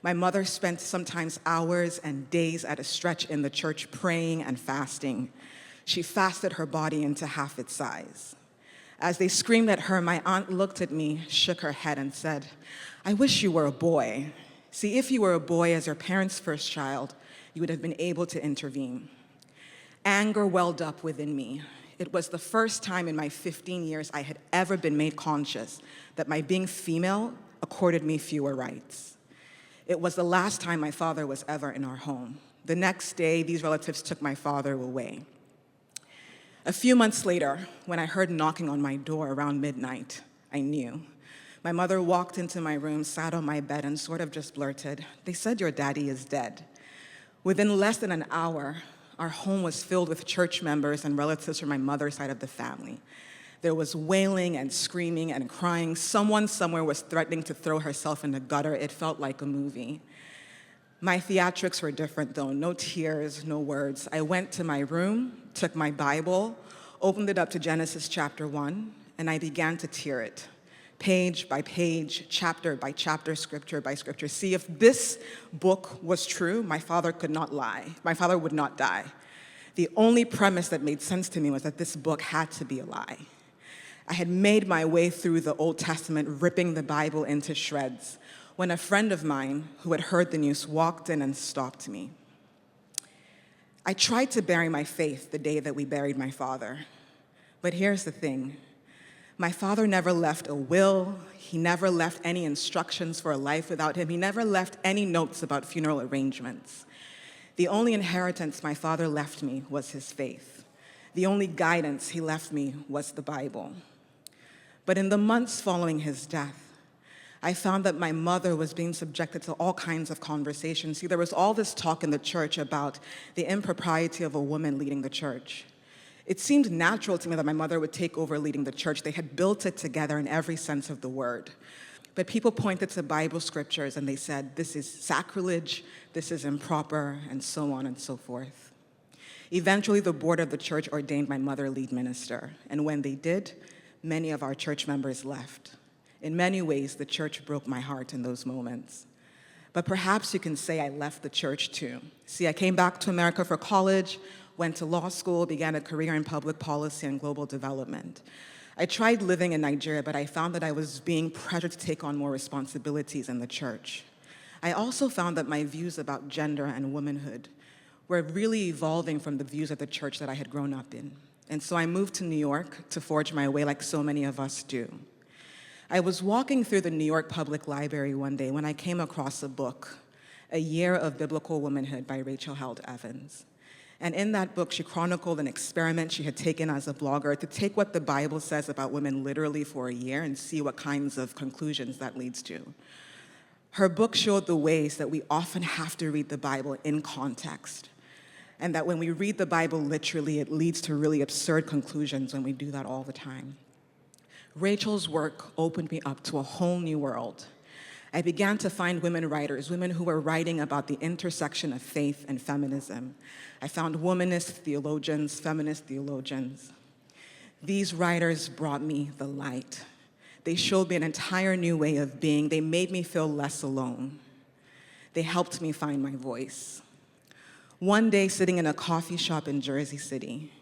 my mother spent sometimes hours and days at a stretch in the church praying and fasting. She fasted her body into half its size. As they screamed at her, my aunt looked at me, shook her head, and said, "I wish you were a boy. See, if you were a boy as your parents' first child, you would have been able to intervene." Anger welled up within me. It was the first time in my 15 years I had ever been made conscious that my being female accorded me fewer rights. It was the last time my father was ever in our home. The next day, these relatives took my father away. A few months later, when I heard knocking on my door around midnight, I knew. My mother walked into my room, sat on my bed, and sort of just blurted, "They said your daddy is dead." Within less than an hour, our home was filled with church members and relatives from my mother's side of the family. There was wailing and screaming and crying. Someone somewhere was threatening to throw herself in the gutter. It felt like a movie. My theatrics were different, though. No tears, no words. I went to my room, took my Bible, opened it up to Genesis chapter 1, and I began to tear it, page by page, chapter by chapter, scripture by scripture. See, if this book was true, my father could not lie. My father would not die. The only premise that made sense to me was that this book had to be a lie. I had made my way through the Old Testament, ripping the Bible into shreds, when a friend of mine who had heard the news walked in and stopped me. I tried to bury my faith the day that we buried my father. But here's the thing. My father never left a will. He never left any instructions for a life without him. He never left any notes about funeral arrangements. The only inheritance my father left me was his faith. The only guidance he left me was the Bible. But in the months following his death, I found that my mother was being subjected to all kinds of conversations. See, there was all this talk in the church about the impropriety of a woman leading the church. It seemed natural to me that my mother would take over leading the church. They had built it together in every sense of the word. But people pointed to Bible scriptures and they said, this is sacrilege, this is improper, and so on and so forth. Eventually, the board of the church ordained my mother lead minister. And when they did, many of our church members left. In many ways, the church broke my heart in those moments. But perhaps you can say I left the church too. See, I came back to America for college, went to law school, began a career in public policy and global development. I tried living in Nigeria, but I found that I was being pressured to take on more responsibilities in the church. I also found that my views about gender and womanhood were really evolving from the views of the church that I had grown up in. And so I moved to New York to forge my way like so many of us do. I was walking through the New York Public Library one day when I came across a book, A Year of Biblical Womanhood by Rachel Held Evans. And in that book, she chronicled an experiment she had taken as a blogger to take what the Bible says about women literally for a year and see what kinds of conclusions that leads to. Her book showed the ways that we often have to read the Bible in context, and that when we read the Bible literally, it leads to really absurd conclusions when we do that all the time. Rachel's work opened me up to a whole new world. I began to find women writers, women who were writing about the intersection of faith and feminism. I found womanist theologians, feminist theologians. These writers brought me the light. They showed me an entire new way of being. They made me feel less alone. They helped me find my voice. One day, sitting in a coffee shop in Jersey City,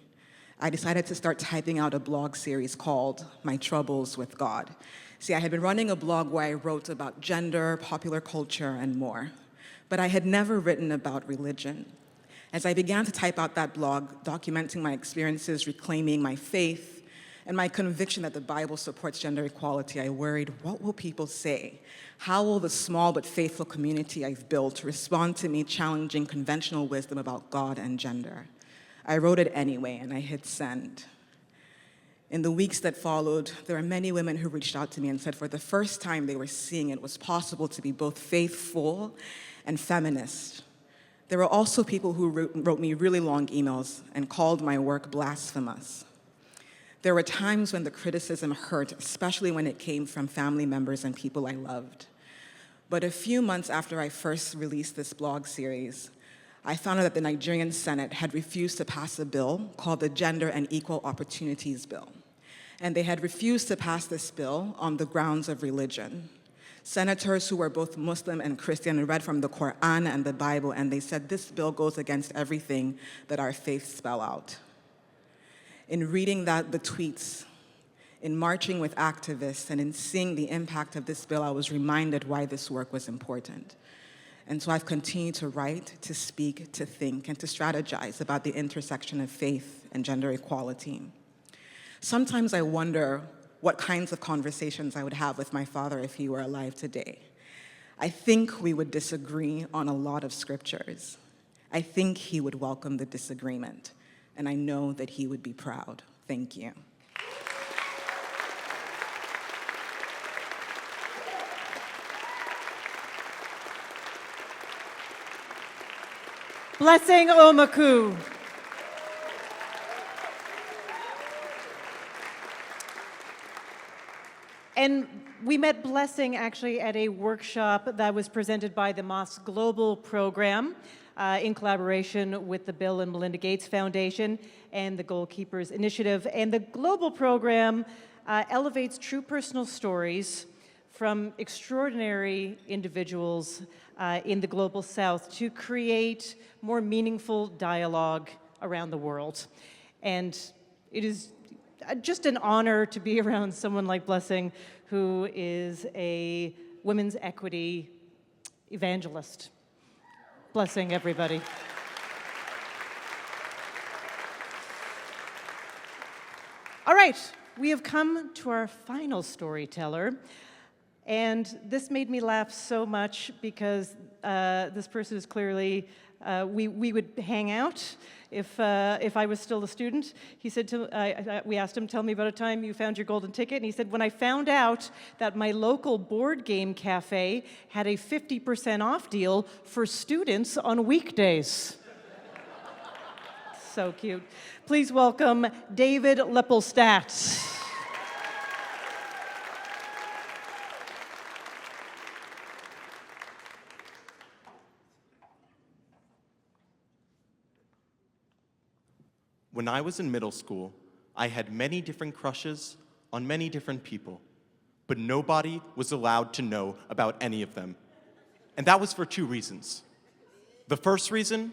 I decided to start typing out a blog series called My Troubles with God. See, I had been running a blog where I wrote about gender, popular culture, and more, but I had never written about religion. As I began to type out that blog, documenting my experiences, reclaiming my faith, and my conviction that the Bible supports gender equality, I worried, what will people say? How will the small but faithful community I've built respond to me challenging conventional wisdom about God and gender? I wrote it anyway, and I hit send. In the weeks that followed, there were many women who reached out to me and said for the first time they were seeing it was possible to be both faithful and feminist. There were also people who wrote me really long emails and called my work blasphemous. There were times when the criticism hurt, especially when it came from family members and people I loved. But a few months after I first released this blog series, I found out that the Nigerian Senate had refused to pass a bill called the Gender and Equal Opportunities Bill. And they had refused to pass this bill on the grounds of religion. Senators who were both Muslim and Christian read from the Quran and the Bible, and they said this bill goes against everything that our faiths spell out. In reading the tweets, in marching with activists, and in seeing the impact of this bill, I was reminded why this work was important. And so I've continued to write, to speak, to think, and to strategize about the intersection of faith and gender equality. Sometimes I wonder what kinds of conversations I would have with my father if he were alive today. I think we would disagree on a lot of scriptures. I think he would welcome the disagreement, and I know that he would be proud. Thank you. Blessing Omaku. And we met Blessing actually at a workshop that was presented by the Moth's Global Program in collaboration with the Bill and Melinda Gates Foundation and the Goalkeepers Initiative. And the Global Program elevates true personal stories from extraordinary individuals in the Global South to create more meaningful dialogue around the world. And it is just an honor to be around someone like Blessing, who is a women's equity evangelist. Blessing, everybody. All right, we have come to our final storyteller. And this made me laugh so much because this person is clearly, we would hang out if I was still a student. He said, we asked him, tell me about a time you found your golden ticket. And he said, when I found out that my local board game cafe had a 50% off deal for students on weekdays. So cute. Please welcome David Lippelstadt. When I was in middle school, I had many different crushes on many different people, but nobody was allowed to know about any of them. And that was for two reasons. The first reason,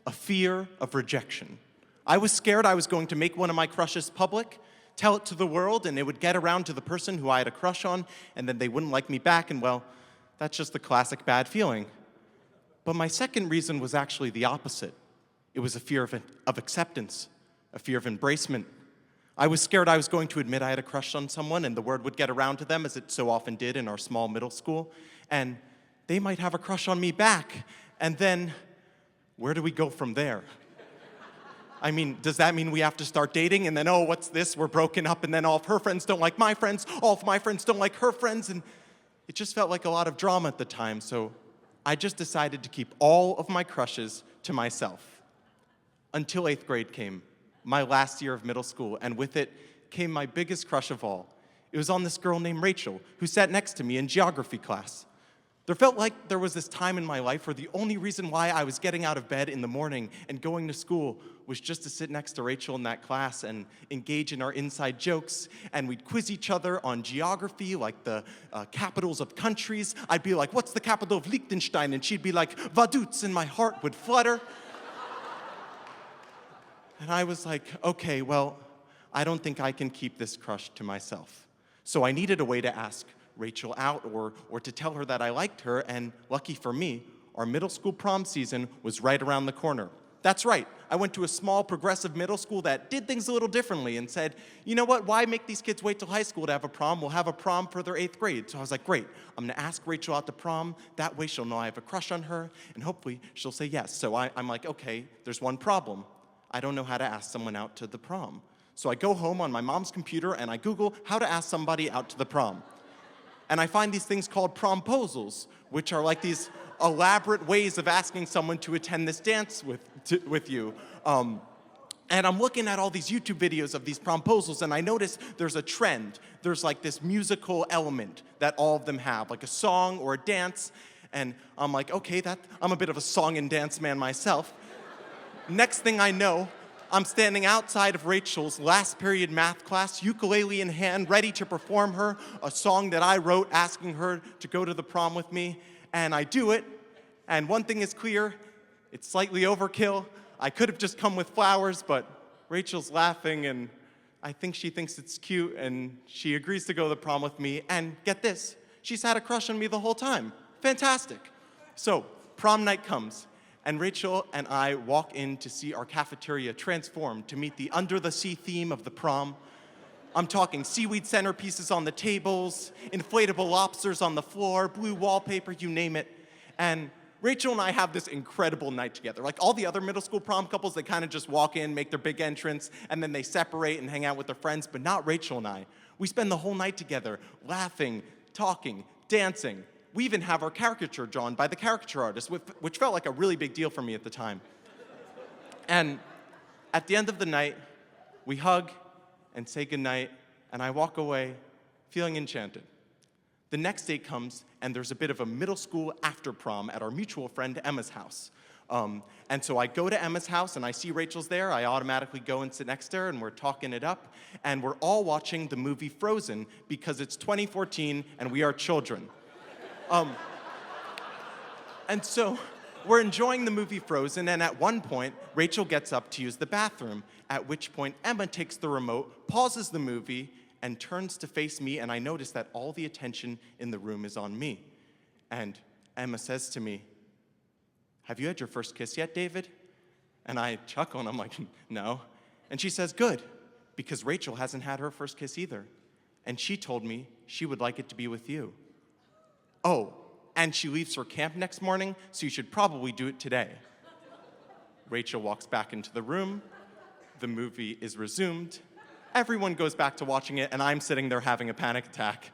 a fear of rejection. I was scared I was going to make one of my crushes public, tell it to the world, and it would get around to the person who I had a crush on, and then they wouldn't like me back, and well, that's just the classic bad feeling. But my second reason was actually the opposite. It was a fear of acceptance. A fear of embracement. I was scared I was going to admit I had a crush on someone and the word would get around to them, as it so often did in our small middle school, and they might have a crush on me back. And then, where do we go from there? I mean, does that mean we have to start dating and then, oh, what's this? We're broken up and then all of her friends don't like my friends, all of my friends don't like her friends, and it just felt like a lot of drama at the time, so I just decided to keep all of my crushes to myself. Until 8th grade came. My last year of middle school, and with it came my biggest crush of all. It was on this girl named Rachel, who sat next to me in geography class. There felt like there was this time in my life where the only reason why I was getting out of bed in the morning and going to school was just to sit next to Rachel in that class and engage in our inside jokes, and we'd quiz each other on geography, like the capitals of countries. I'd be like, what's the capital of Liechtenstein? And she'd be like, Vaduz, and my heart would flutter. And I was like, okay, well, I don't think I can keep this crush to myself. So I needed a way to ask Rachel out or to tell her that I liked her, and lucky for me, our middle school prom season was right around the corner. That's right, I went to a small progressive middle school that did things a little differently and said, you know what, why make these kids wait till high school to have a prom? We'll have a prom for their 8th grade. So I was like, great, I'm gonna ask Rachel out to prom, that way she'll know I have a crush on her, and hopefully she'll say yes. So I'm like, okay, there's one problem. I don't know how to ask someone out to the prom. So I go home on my mom's computer and I Google how to ask somebody out to the prom. And I find these things called promposals, which are like these elaborate ways of asking someone to attend this dance with you. And I'm looking at all these YouTube videos of these promposals, and I notice there's a trend. There's like this musical element that all of them have, like a song or a dance. And I'm like, okay, I'm a bit of a song and dance man myself. Next thing I know, I'm standing outside of Rachel's last period math class, ukulele in hand, ready to perform her a song that I wrote asking her to go to the prom with me. And I do it, and one thing is clear, it's slightly overkill. I could have just come with flowers, but Rachel's laughing, and I think she thinks it's cute, and she agrees to go to the prom with me. And get this, she's had a crush on me the whole time. Fantastic. So prom night comes. And Rachel and I walk in to see our cafeteria transformed to meet the under-the-sea theme of the prom. I'm talking seaweed centerpieces on the tables, inflatable lobsters on the floor, blue wallpaper, you name it. And Rachel and I have this incredible night together. Like all the other middle school prom couples, they kind of just walk in, make their big entrance, and then they separate and hang out with their friends, but not Rachel and I. We spend the whole night together, laughing, talking, dancing. We even have our caricature drawn by the caricature artist, which felt like a really big deal for me at the time. And at the end of the night, we hug and say goodnight, and I walk away feeling enchanted. The next day comes, and there's a bit of a middle school after prom at our mutual friend Emma's house. And so I go to Emma's house, and I see Rachel's there. I automatically go and sit next to her, and we're talking it up. And we're all watching the movie Frozen because it's 2014, and we are children. And so we're enjoying the movie Frozen, and at one point, Rachel gets up to use the bathroom, at which point Emma takes the remote, pauses the movie, and turns to face me, and I notice that all the attention in the room is on me. And Emma says to me, "Have you had your first kiss yet, David?" And I chuckle, and I'm like, "No." And she says, "Good, because Rachel hasn't had her first kiss either. And she told me she would like it to be with you. Oh, and she leaves for camp next morning, so you should probably do it today." Rachel walks back into the room. The movie is resumed. Everyone goes back to watching it, and I'm sitting there having a panic attack.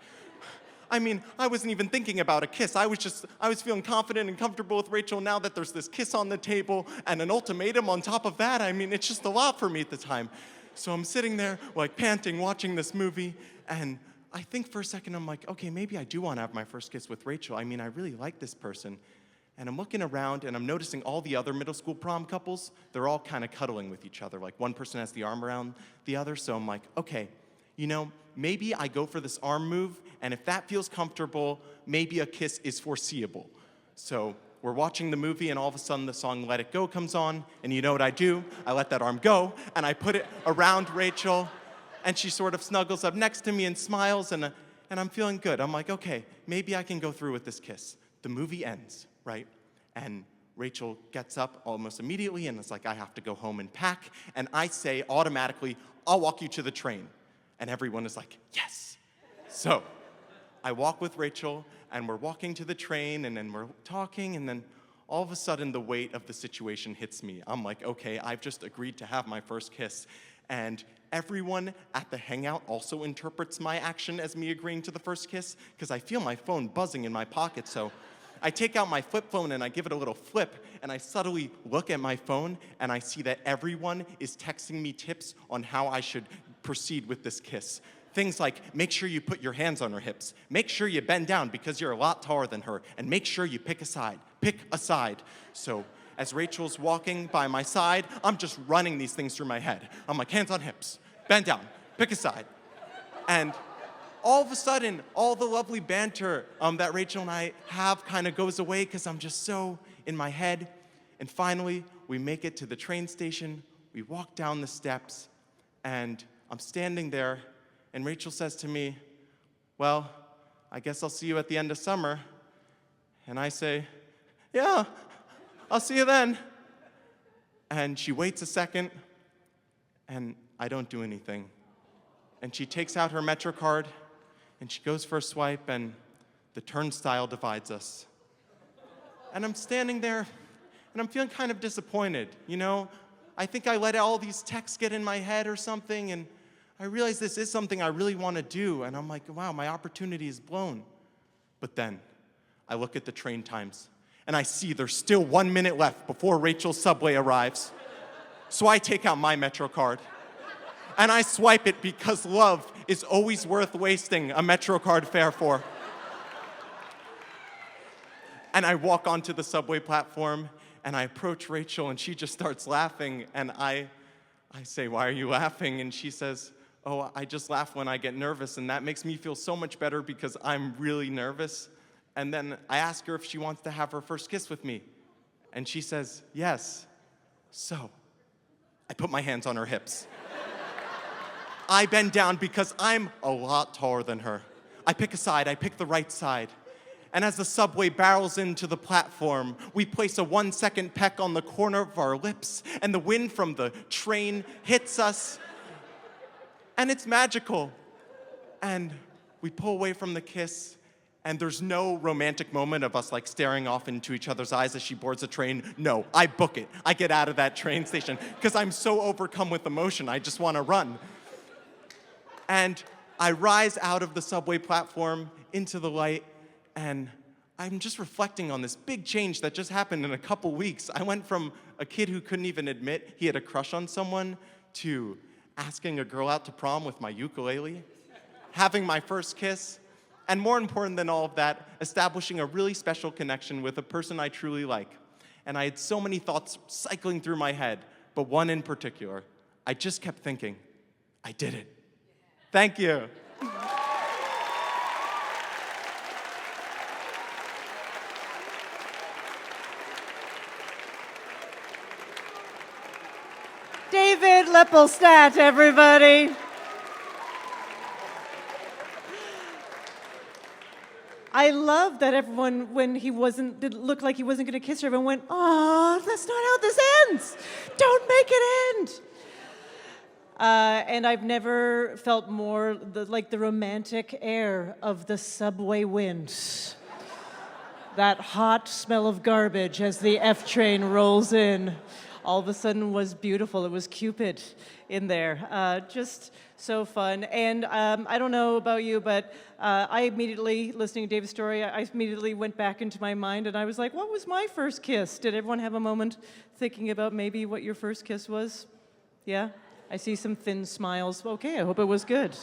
I mean, I wasn't even thinking about a kiss. I was feeling confident and comfortable with Rachel. Now that there's this kiss on the table and an ultimatum on top of that, I mean, it's just a lot for me at the time. So I'm sitting there, like, panting, watching this movie, and I think for a second, I'm like, okay, maybe I do want to have my first kiss with Rachel. I mean, I really like this person. And I'm looking around, and I'm noticing all the other middle school prom couples, they're all kind of cuddling with each other. Like, one person has the arm around the other, so I'm like, okay, you know, maybe I go for this arm move, and if that feels comfortable, maybe a kiss is foreseeable. So we're watching the movie, and all of a sudden the song Let It Go comes on, and you know what I do? I let that arm go, and I put it around Rachel, and she sort of snuggles up next to me and smiles, and I'm feeling good. I'm like, okay, maybe I can go through with this kiss. The movie ends, right? And Rachel gets up almost immediately and is like, I have to go home and pack. And I say automatically, I'll walk you to the train. And everyone is like, yes. So I walk with Rachel, and we're walking to the train, and then we're talking, and then all of a sudden the weight of the situation hits me. I'm like, okay, I've just agreed to have my first kiss. And everyone at the hangout also interprets my action as me agreeing to the first kiss, because I feel my phone buzzing in my pocket. So I take out my flip phone and I give it a little flip, and I subtly look at my phone, and I see that everyone is texting me tips on how I should proceed with this kiss. things like, make sure you put your hands on her hips, make sure you bend down because you're a lot taller than her, and make sure you pick a side. So as Rachel's walking by my side, I'm just running these things through my head. I'm like, hands on hips, bend down, pick a side. And all of a sudden, all the lovely banter that Rachel and I have kind of goes away because I'm just so in my head. And finally, we make it to the train station. We walk down the steps, and I'm standing there, and Rachel says to me, well, I guess I'll see you at the end of summer. And I say, yeah, I'll see you then. And she waits a second, and I don't do anything. And she takes out her Metro card, and she goes for a swipe, and the turnstile divides us. And I'm standing there, and I'm feeling kind of disappointed, you know? I think I let all these texts get in my head or something, and I realize this is something I really want to do, and I'm like, wow, my opportunity is blown. But then I look at the train times, and I see there's still 1 minute left before Rachel's subway arrives. So I take out my Metro card, and I swipe it because love is always worth wasting a Metro card fare for. And I walk onto the subway platform, and I approach Rachel, and she just starts laughing, and I say, why are you laughing? And she says, oh, I just laugh when I get nervous, and that makes me feel so much better because I'm really nervous. And then I ask her if she wants to have her first kiss with me, and she says, yes. So I put my hands on her hips. I bend down because I'm a lot taller than her. I pick a side, I pick the right side. And as the subway barrels into the platform, we place a 1 second peck on the corner of our lips, and the wind from the train hits us. And it's magical. And we pull away from the kiss, and there's no romantic moment of us like staring off into each other's eyes as she boards the train. No, I book it. I get out of that train station because I'm so overcome with emotion, I just want to run. And I rise out of the subway platform into the light, and I'm just reflecting on this big change that just happened in a couple weeks. I went from a kid who couldn't even admit he had a crush on someone to asking a girl out to prom with my ukulele, having my first kiss, and more important than all of that, establishing a really special connection with a person I truly like. And I had so many thoughts cycling through my head, but one in particular. I just kept thinking, I did it. Thank you. David Lippelstadt, everybody. I love that everyone, when he did look like he wasn't going to kiss her, everyone went, oh, that's not how this ends. Don't make it end. And I've never felt more like the romantic air of the subway wind. That hot smell of garbage as the F train rolls in. All of a sudden was beautiful. It was Cupid in there. Just so fun. And I don't know about you, but I immediately, listening to David's story, I immediately went back into my mind and I was like, what was my first kiss? Did everyone have a moment thinking about maybe what your first kiss was? Yeah? I see some thin smiles. Okay, I hope it was good.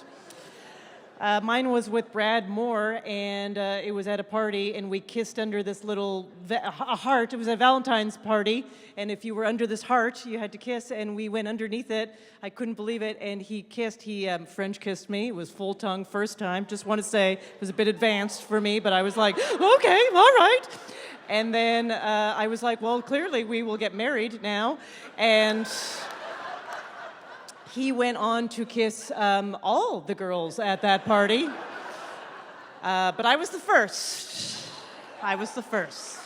Mine was with Brad Moore, and it was at a party, and we kissed under this little a heart. It was a Valentine's party, and if you were under this heart, you had to kiss, and we went underneath it. I couldn't believe it, and he French kissed me. It was full tongue, first time. Just want to say it was a bit advanced for me, but I was like, okay, all right. And then I was like, well, clearly we will get married now, and he went on to kiss all the girls at that party. But I was the first. I was the first.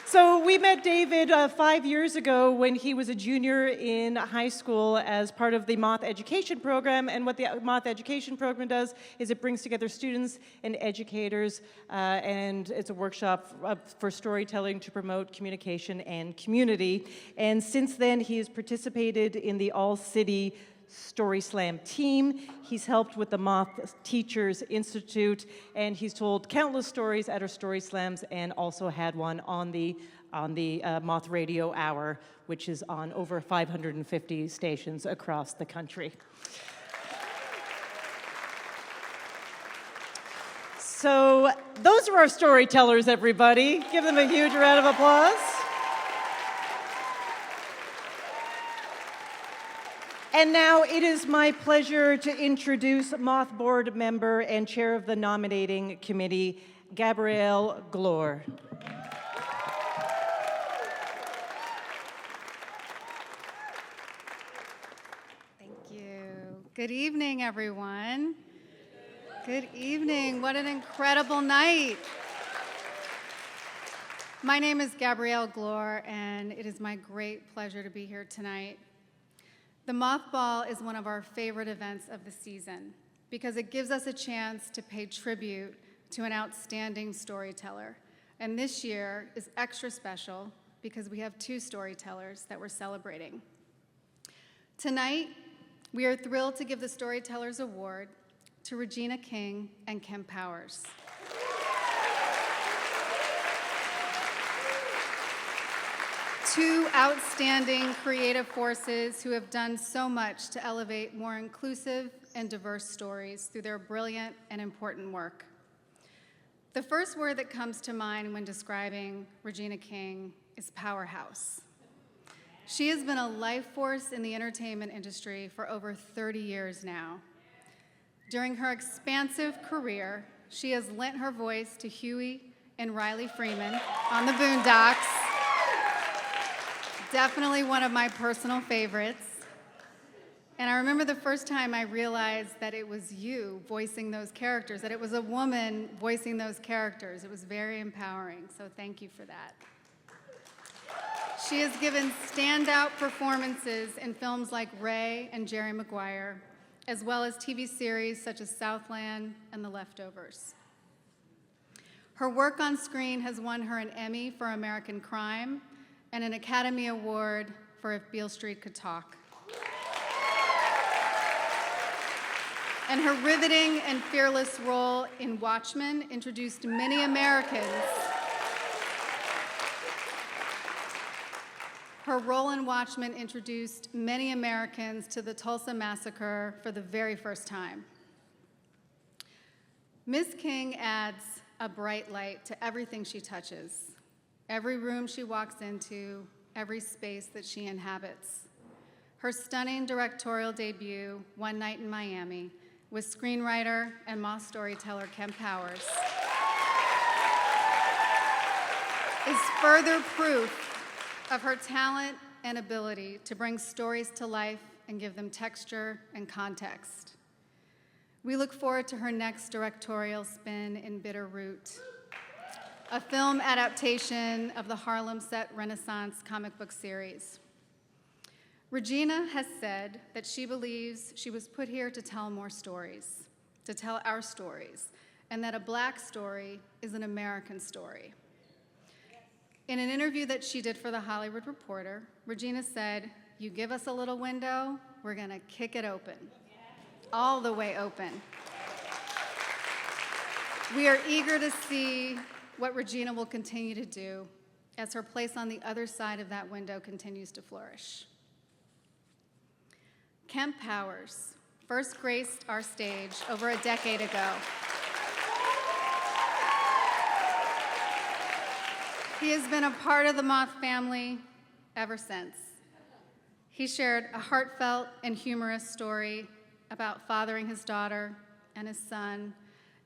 So we met David 5 years ago when he was a junior in high school as part of the Moth Education Program. And what the Moth Education Program does is it brings together students and educators, and it's a workshop for storytelling to promote communication and community. And since then, he has participated in the All-City Story Slam team. He's helped with the Moth Teachers Institute, and he's told countless stories at our Story Slams and also had one on the on the Moth Radio Hour, which is on over 550 stations across the country. So those are our storytellers, everybody. Give them a huge round of applause. And now it is my pleasure to introduce Moth Board member and chair of the nominating committee, Gabrielle Glore. Thank you. Good evening, everyone. Good evening. What an incredible night. My name is Gabrielle Glore, and it is my great pleasure to be here tonight. The Moth Ball is one of our favorite events of the season because it gives us a chance to pay tribute to an outstanding storyteller. And this year is extra special because we have two storytellers that we're celebrating. Tonight, we are thrilled to give the Storytellers Award to Regina King and Kemp Powers. Two outstanding creative forces who have done so much to elevate more inclusive and diverse stories through their brilliant and important work. The first word that comes to mind when describing Regina King is powerhouse. She has been a life force in the entertainment industry for over 30 years now. During her expansive career, she has lent her voice to Huey and Riley Freeman on the Boondocks. Definitely one of my personal favorites. And I remember the first time I realized that it was you voicing those characters, that it was a woman voicing those characters. It was very empowering, so thank you for that. She has given standout performances in films like Ray and Jerry Maguire, as well as TV series such as Southland and The Leftovers. Her work on screen has won her an Emmy for American Crime and an Academy Award for If Beale Street Could Talk. And her riveting and fearless role in Watchmen introduced many Americans. Her role in Watchmen introduced many Americans to the Tulsa Massacre for the very first time. Ms. King adds a bright light to everything she touches, every room she walks into, every space that she inhabits. Her stunning directorial debut, One Night in Miami, with screenwriter and Moth storyteller Kemp Powers, is further proof of her talent and ability to bring stories to life and give them texture and context. We look forward to her next directorial spin in Bitter Root, a film adaptation of the Harlem Set Renaissance comic book series. Regina has said that she believes she was put here to tell more stories, to tell our stories, and that a Black story is an American story. In an interview that she did for The Hollywood Reporter, Regina said, "You give us a little window, we're gonna kick it open, all the way open." We are eager to see what Regina will continue to do as her place on the other side of that window continues to flourish. Kemp Powers first graced our stage over a decade ago. He has been a part of the Moth family ever since. He shared a heartfelt and humorous story about fathering his daughter and his son,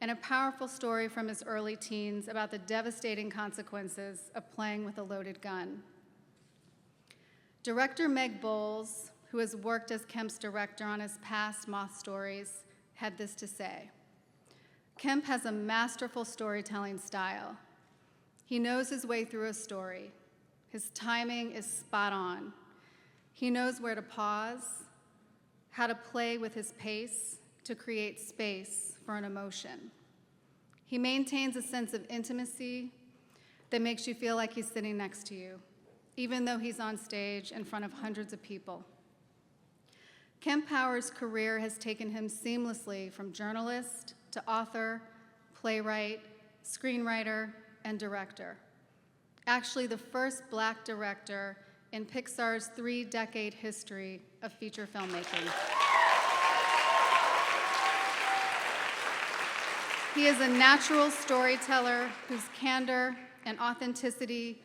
and a powerful story from his early teens about the devastating consequences of playing with a loaded gun. Director Meg Bowles, who has worked as Kemp's director on his past Moth stories, had this to say: "Kemp has a masterful storytelling style. He knows his way through a story. His timing is spot on. He knows where to pause, how to play with his pace to create space for an emotion. He maintains a sense of intimacy that makes you feel like he's sitting next to you, even though he's on stage in front of hundreds of people." Kemp Powers' career has taken him seamlessly from journalist to author, playwright, screenwriter, and director. actually the first Black director in Pixar's 3-decade history of feature filmmaking. He is a natural storyteller whose candor and authenticity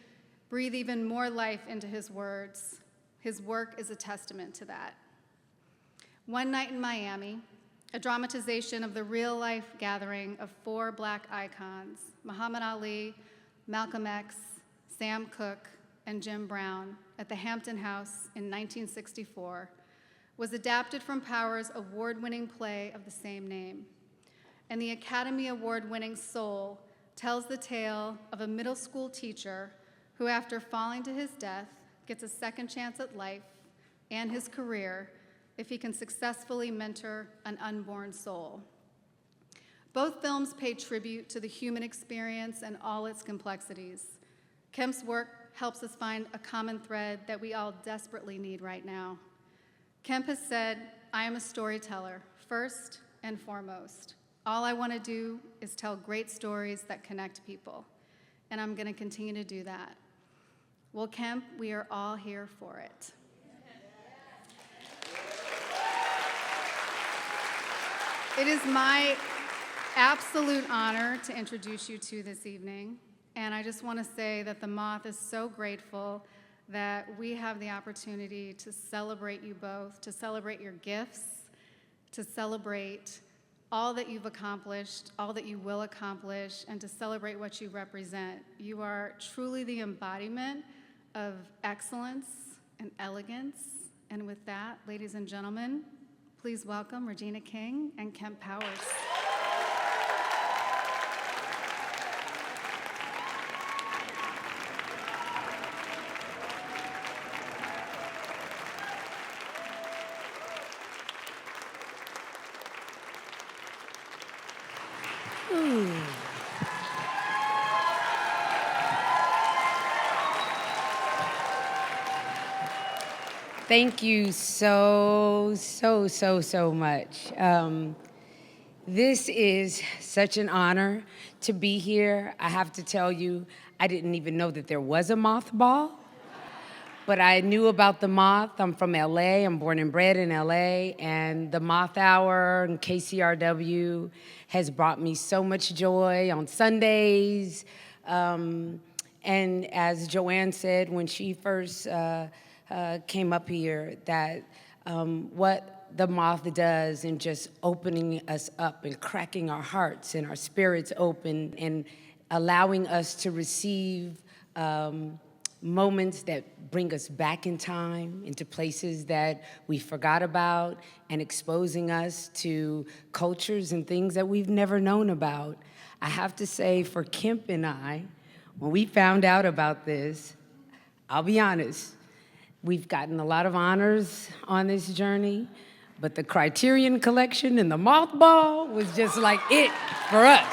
breathe even more life into his words. His work is a testament to that. One Night in Miami, a dramatization of the real-life gathering of 4 Black icons, Muhammad Ali, Malcolm X, Sam Cooke, and Jim Brown, at the Hampton House in 1964, was adapted from Powers' award-winning play of the same name. And the Academy Award-winning Soul tells the tale of a middle school teacher who, after falling to his death, gets a second chance at life and his career if he can successfully mentor an unborn soul. Both films pay tribute to the human experience and all its complexities. Kemp's work helps us find a common thread that we all desperately need right now. Kemp has said, "I am a storyteller, first and foremost. All I want to do is tell great stories that connect people, and I'm going to continue to do that." Well, Kemp, we are all here for it. It is my absolute honor to introduce you to this evening, and I just want to say that the Moth is so grateful that we have the opportunity to celebrate you both, to celebrate your gifts, to celebrate all that you've accomplished, all that you will accomplish, and to celebrate what you represent. You are truly the embodiment of excellence and elegance. And with that, ladies and gentlemen, please welcome Regina King and Kemp Powers. Thank you so much. This is such an honor to be here. I have to tell you, I didn't even know that there was a Moth Ball, but I knew about the Moth. I'm from LA, I'm born and bred in LA, and the Moth Hour and KCRW has brought me so much joy on Sundays. And as Joanne said when she first came up here, that what the Moth does in just opening us up and cracking our hearts and our spirits open and allowing us to receive moments that bring us back in time into places that we forgot about and exposing us to cultures and things that we've never known about. I have to say, for Kemp and I, when we found out about this, I'll be honest, we've gotten a lot of honors on this journey, but the Criterion Collection and the Moth Ball was just like it for us.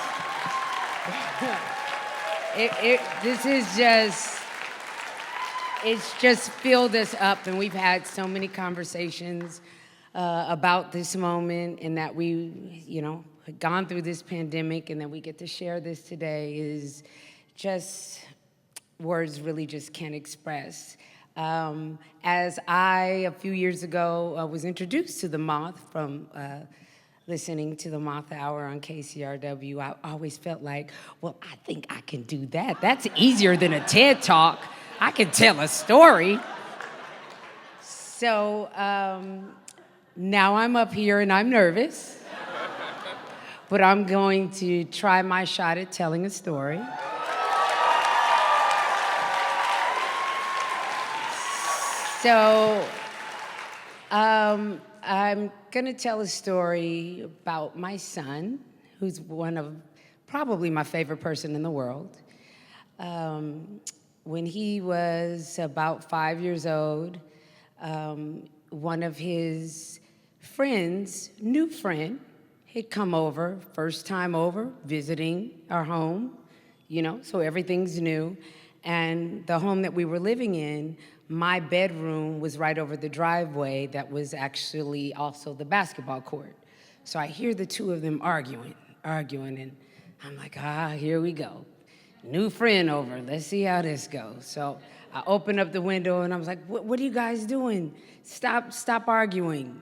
It's just filled us up, and we've had so many conversations about this moment, and that we, had gone through this pandemic, and that we get to share this today is just words really just can't express. As I, a few years ago, was introduced to the Moth from listening to the Moth Hour on KCRW, I always felt like, well, I think I can do that. That's easier than a TED Talk. I can tell a story. So now I'm up here and I'm nervous, but I'm going to try my shot at telling a story. So I'm gonna tell a story about my son, who's one of probably my favorite person in the world. When he was about 5 years old, one of his friends, new friend, had come over, first time over, visiting our home, so everything's new. And the home that we were living in, my bedroom was right over the driveway that was actually also the basketball court. So I hear the two of them arguing, and I'm like, here we go. new friend over. Let's see how this goes. So I opened up the window and I was like, what are you guys doing? Stop arguing.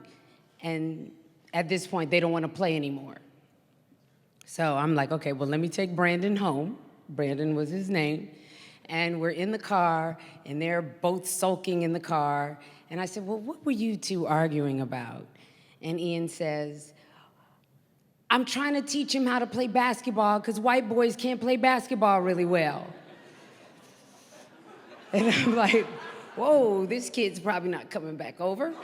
And at this point, they don't want to play anymore. So I'm like, okay, well, let me take Brandon home. Brandon was his name. And we're in the car, and they're both sulking in the car. And I said, well, what were you two arguing about? And Ian says, I'm trying to teach him how to play basketball because white boys can't play basketball really well. And I'm like, whoa, this kid's probably not coming back over.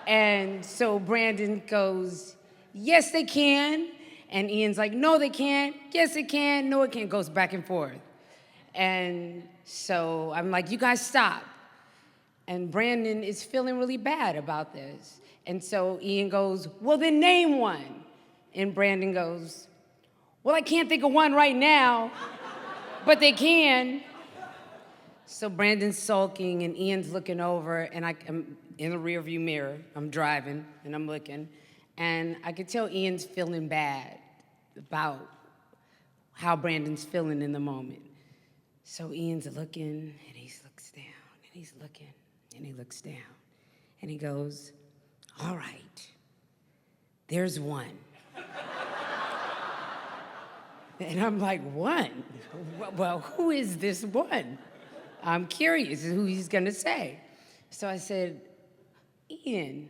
And so Brandon goes, yes, they can. And Ian's like, no, they can't. Yes, it can. No, it can't. Goes back and forth. And so I'm like, you guys stop. And Brandon is feeling really bad about this. And so Ian goes, well, then name one. And Brandon goes, well, I can't think of one right now, but they can. So Brandon's sulking and Ian's looking over, and I'm in the rearview mirror. I'm driving and I'm looking. And I could tell Ian's feeling bad about how Brandon's feeling in the moment. So Ian's looking, and he looks down, and he's looking, and he looks down. And he goes, all right, there's one. And I'm like, one? Well, who is this one? I'm curious who he's gonna say. So I said, Ian,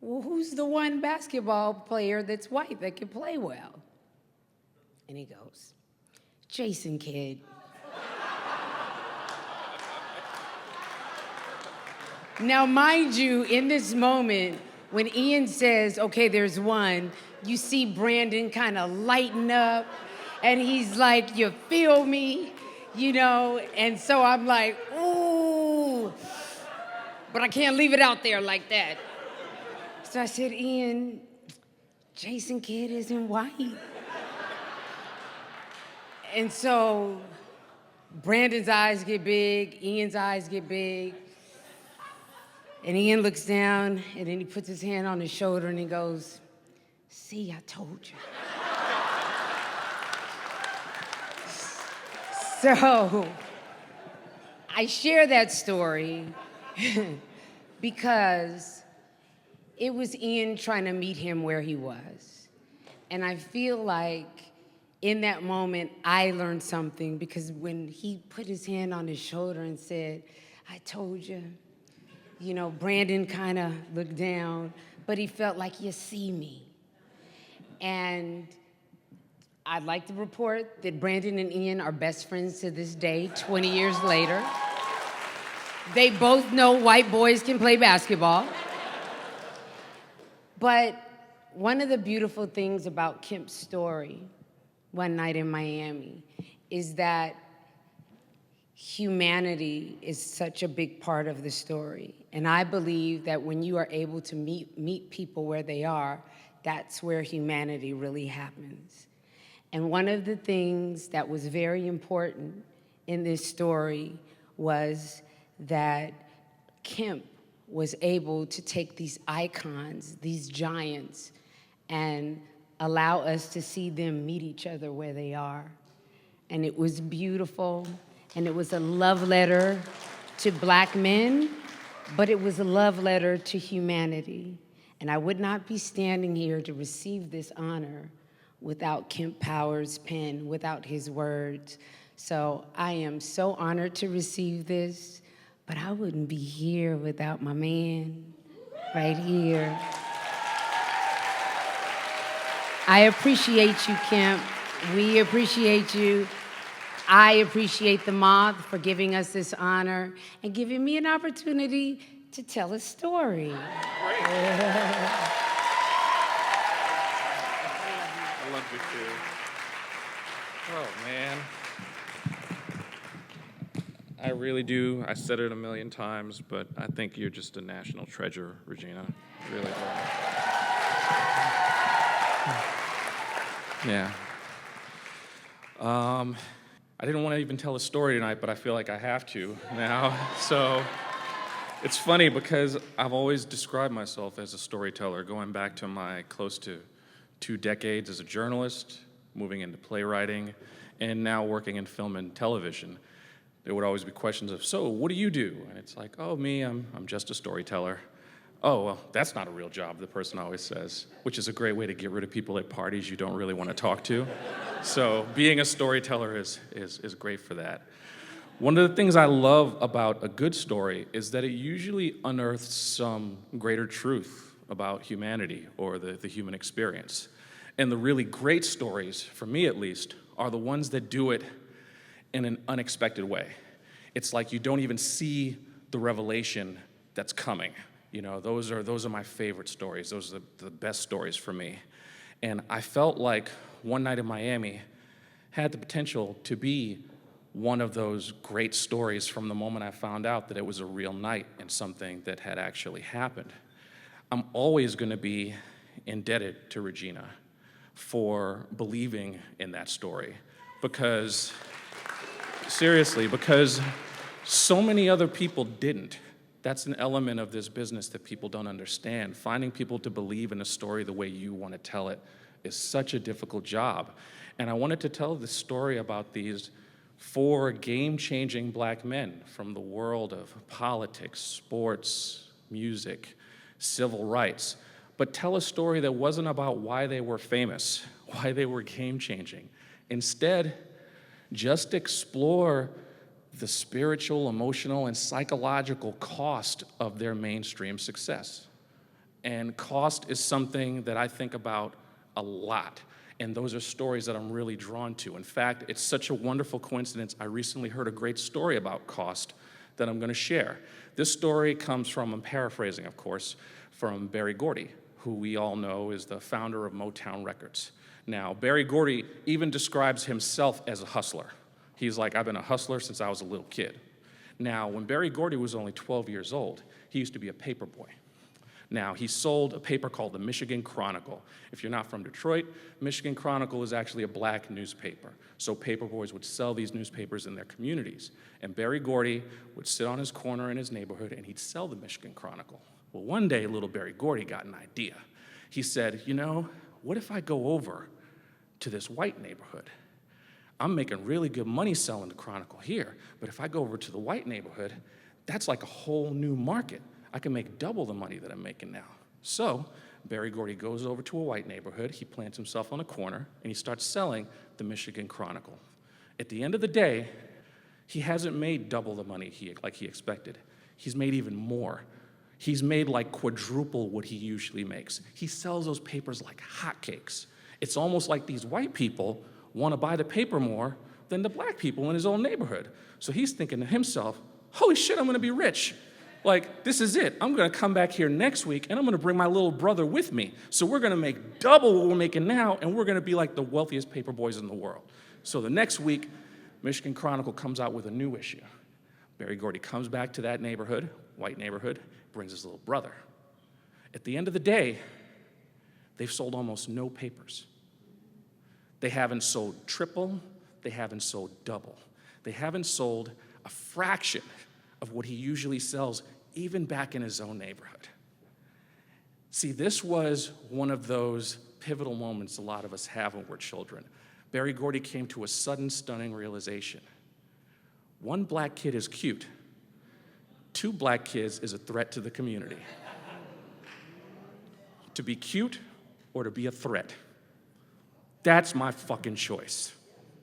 well, who's the one basketball player that's white that can play well? And he goes, Jason, kid. Now, mind you, in this moment, when Ian says, okay, there's one, you see Brandon kind of lighten up, and he's like, you feel me? You know, and so I'm like, ooh, but I can't leave it out there like that. So I said, Ian, Jason Kidd isn't white. And so Brandon's eyes get big, Ian's eyes get big, and Ian looks down, and then he puts his hand on his shoulder, and he goes, see, I told you. So I share that story because it was Ian trying to meet him where he was. And I feel like in that moment, I learned something because when he put his hand on his shoulder and said, I told you, you know, Brandon kind of looked down, but he felt like, you see me. And I'd like to report that Brandon and Ian are best friends to this day, 20 years later. They both know white boys can play basketball. But one of the beautiful things about Kemp's story, One Night in Miami, is that humanity is such a big part of the story. And I believe that when you are able to meet people where they are, that's where humanity really happens. And one of the things that was very important in this story was that Kemp was able to take these icons, these giants, and allow us to see them meet each other where they are. And it was beautiful, and it was a love letter to Black men, but it was a love letter to humanity. And I would not be standing here to receive this honor without Kemp Powers' pen, without his words. So I am so honored to receive this, but I wouldn't be here without my man right here. I appreciate you, Kemp. We appreciate you. I appreciate the Moth for giving us this honor and giving me an opportunity to tell a story. I love you too. Oh, man. I really do. I said it a million times, but I think you're just a national treasure, Regina. Really do. Yeah. I didn't want to even tell a story tonight, but I feel like I have to now. So it's funny because I've always described myself as a storyteller, going back to my close to 2 decades as a journalist, moving into playwriting, and now working in film and television, there would always be questions of, so what do you do? And it's like, oh, me, I'm just a storyteller. Oh, well, that's not a real job, the person always says, which is a great way to get rid of people at parties you don't really want to talk to. So being a storyteller is great for that. One of the things I love about a good story is that it usually unearths some greater truth about humanity or the human experience. And the really great stories, for me at least, are the ones that do it in an unexpected way. It's like you don't even see the revelation that's coming. You know, those are my favorite stories. Those are the best stories for me. And I felt like One Night in Miami had the potential to be one of those great stories from the moment I found out that it was a real night and something that had actually happened. I'm always going to be indebted to Regina for believing in that story because, seriously, because so many other people didn't. That's an element of this business that people don't understand. Finding people to believe in a story the way you want to tell it is such a difficult job. And I wanted to tell this story about these 4 game-changing black men from the world of politics, sports, music, civil rights, but tell a story that wasn't about why they were famous, why they were game-changing. Instead, just explore the spiritual, emotional, and psychological cost of their mainstream success. And cost is something that I think about a lot. And those are stories that I'm really drawn to. In fact, it's such a wonderful coincidence. I recently heard a great story about cost that I'm going to share. This story comes from, I'm paraphrasing, of course, from Berry Gordy, who we all know is the founder of Motown Records. Now, Berry Gordy even describes himself as a hustler. He's like, I've been a hustler since I was a little kid. Now, when Berry Gordy was only 12 years old, he used to be a paper boy. Now, he sold a paper called the Michigan Chronicle. If you're not from Detroit, Michigan Chronicle is actually a black newspaper. So paper boys would sell these newspapers in their communities. And Berry Gordy would sit on his corner in his neighborhood and he'd sell the Michigan Chronicle. Well, one day, little Berry Gordy got an idea. He said, you know, what if I go over to this white neighborhood? I'm making really good money selling the Chronicle here, but if I go over to the white neighborhood, that's like a whole new market. I can make double the money that I'm making now. So Berry Gordy goes over to a white neighborhood, he plants himself on a corner, and he starts selling the Michigan Chronicle. At the end of the day, he hasn't made double the money like he expected. He's made even more. He's made like quadruple what he usually makes. He sells those papers like hotcakes. It's almost like these white people want to buy the paper more than the black people in his own neighborhood. So he's thinking to himself, holy shit, I'm going to be rich. Like, this is it. I'm going to come back here next week, and I'm going to bring my little brother with me. So we're going to make double what we're making now, and we're going to be like the wealthiest paper boys in the world. So the next week, Michigan Chronicle comes out with a new issue. Berry Gordy comes back to that neighborhood, white neighborhood, brings his little brother. At the end of the day, they've sold almost no papers. They haven't sold triple, they haven't sold double. They haven't sold a fraction of what he usually sells, even back in his own neighborhood. See, this was one of those pivotal moments a lot of us have when we're children. Berry Gordy came to a sudden, stunning realization. One black kid is cute. 2 black kids is a threat to the community. To be cute or to be a threat. That's my fucking choice.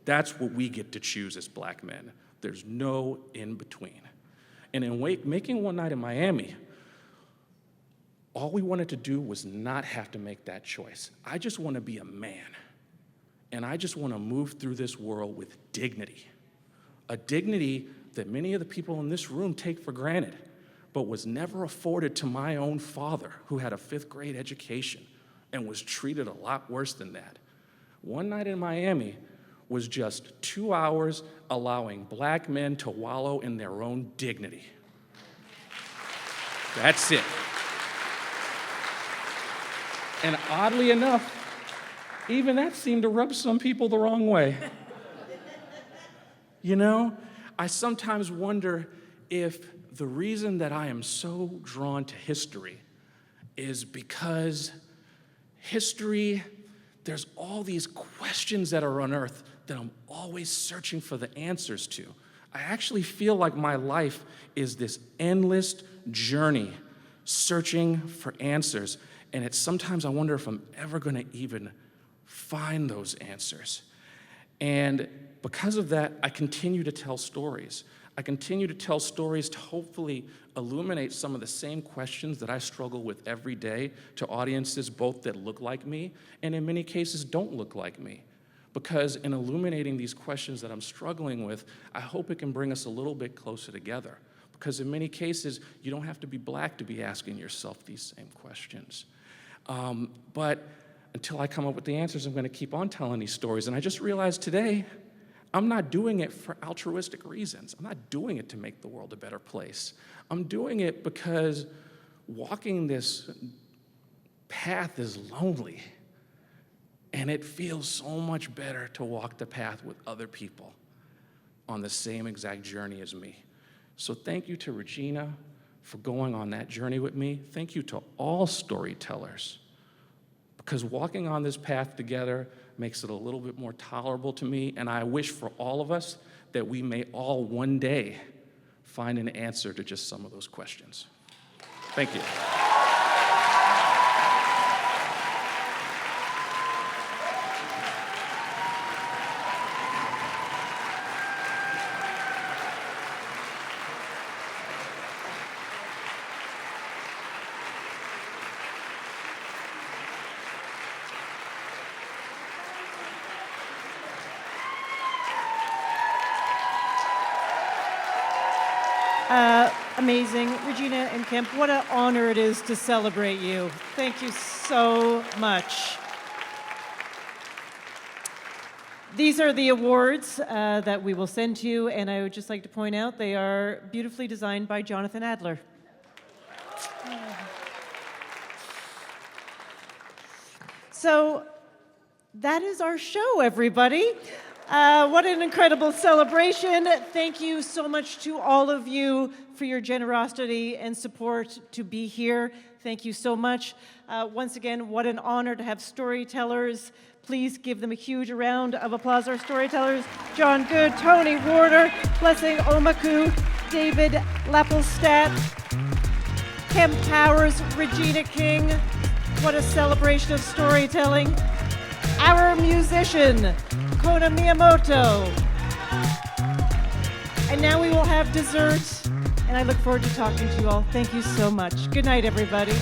That's what we get to choose as black men. There's no in between. And in making One Night in Miami, all we wanted to do was not have to make that choice. I just want to be a man. And I just want to move through this world with dignity. A dignity that many of the people in this room take for granted, but was never afforded to my own father, who had a 5th grade education and was treated a lot worse than that. One Night in Miami was just 2 hours allowing black men to wallow in their own dignity. That's it. And oddly enough, even that seemed to rub some people the wrong way. You know, I sometimes wonder if the reason that I am so drawn to history is because history there's all these questions that are unearthed that I'm always searching for the answers to. I actually feel like my life is this endless journey searching for answers. And it's sometimes I wonder if I'm ever going to even find those answers. And because of that, I continue to tell stories. I continue to tell stories to hopefully illuminate some of the same questions that I struggle with every day to audiences both that look like me and in many cases don't look like me. Because in illuminating these questions that I'm struggling with, I hope it can bring us a little bit closer together. Because in many cases, you don't have to be black to be asking yourself these same questions. But until I come up with the answers, I'm going to keep on telling these stories. And I just realized today, I'm not doing it for altruistic reasons. I'm not doing it to make the world a better place. I'm doing it because walking this path is lonely. And it feels so much better to walk the path with other people on the same exact journey as me. So thank you to Regina for going on that journey with me. Thank you to all storytellers, because walking on this path together makes it a little bit more tolerable to me, and I wish for all of us that we may all one day find an answer to just some of those questions. Thank you. Amazing. Regina and Kemp, what an honor it is to celebrate you. Thank you so much. These are the awards that we will send to you, and I would just like to point out they are beautifully designed by Jonathan Adler. So that is our show, everybody. What an incredible celebration. Thank you so much to all of you for your generosity and support to be here. Thank you so much. Once again, what an honor to have storytellers. Please give them a huge round of applause, our storytellers. John Good, Tony Warder, Blessing Omaku, David Lippelstadt, Kemp Powers, Regina King. What a celebration of storytelling. Our musician, Kona Miyamoto. And now we will have dessert, and I look forward to talking to you all. Thank you so much. Good night, everybody.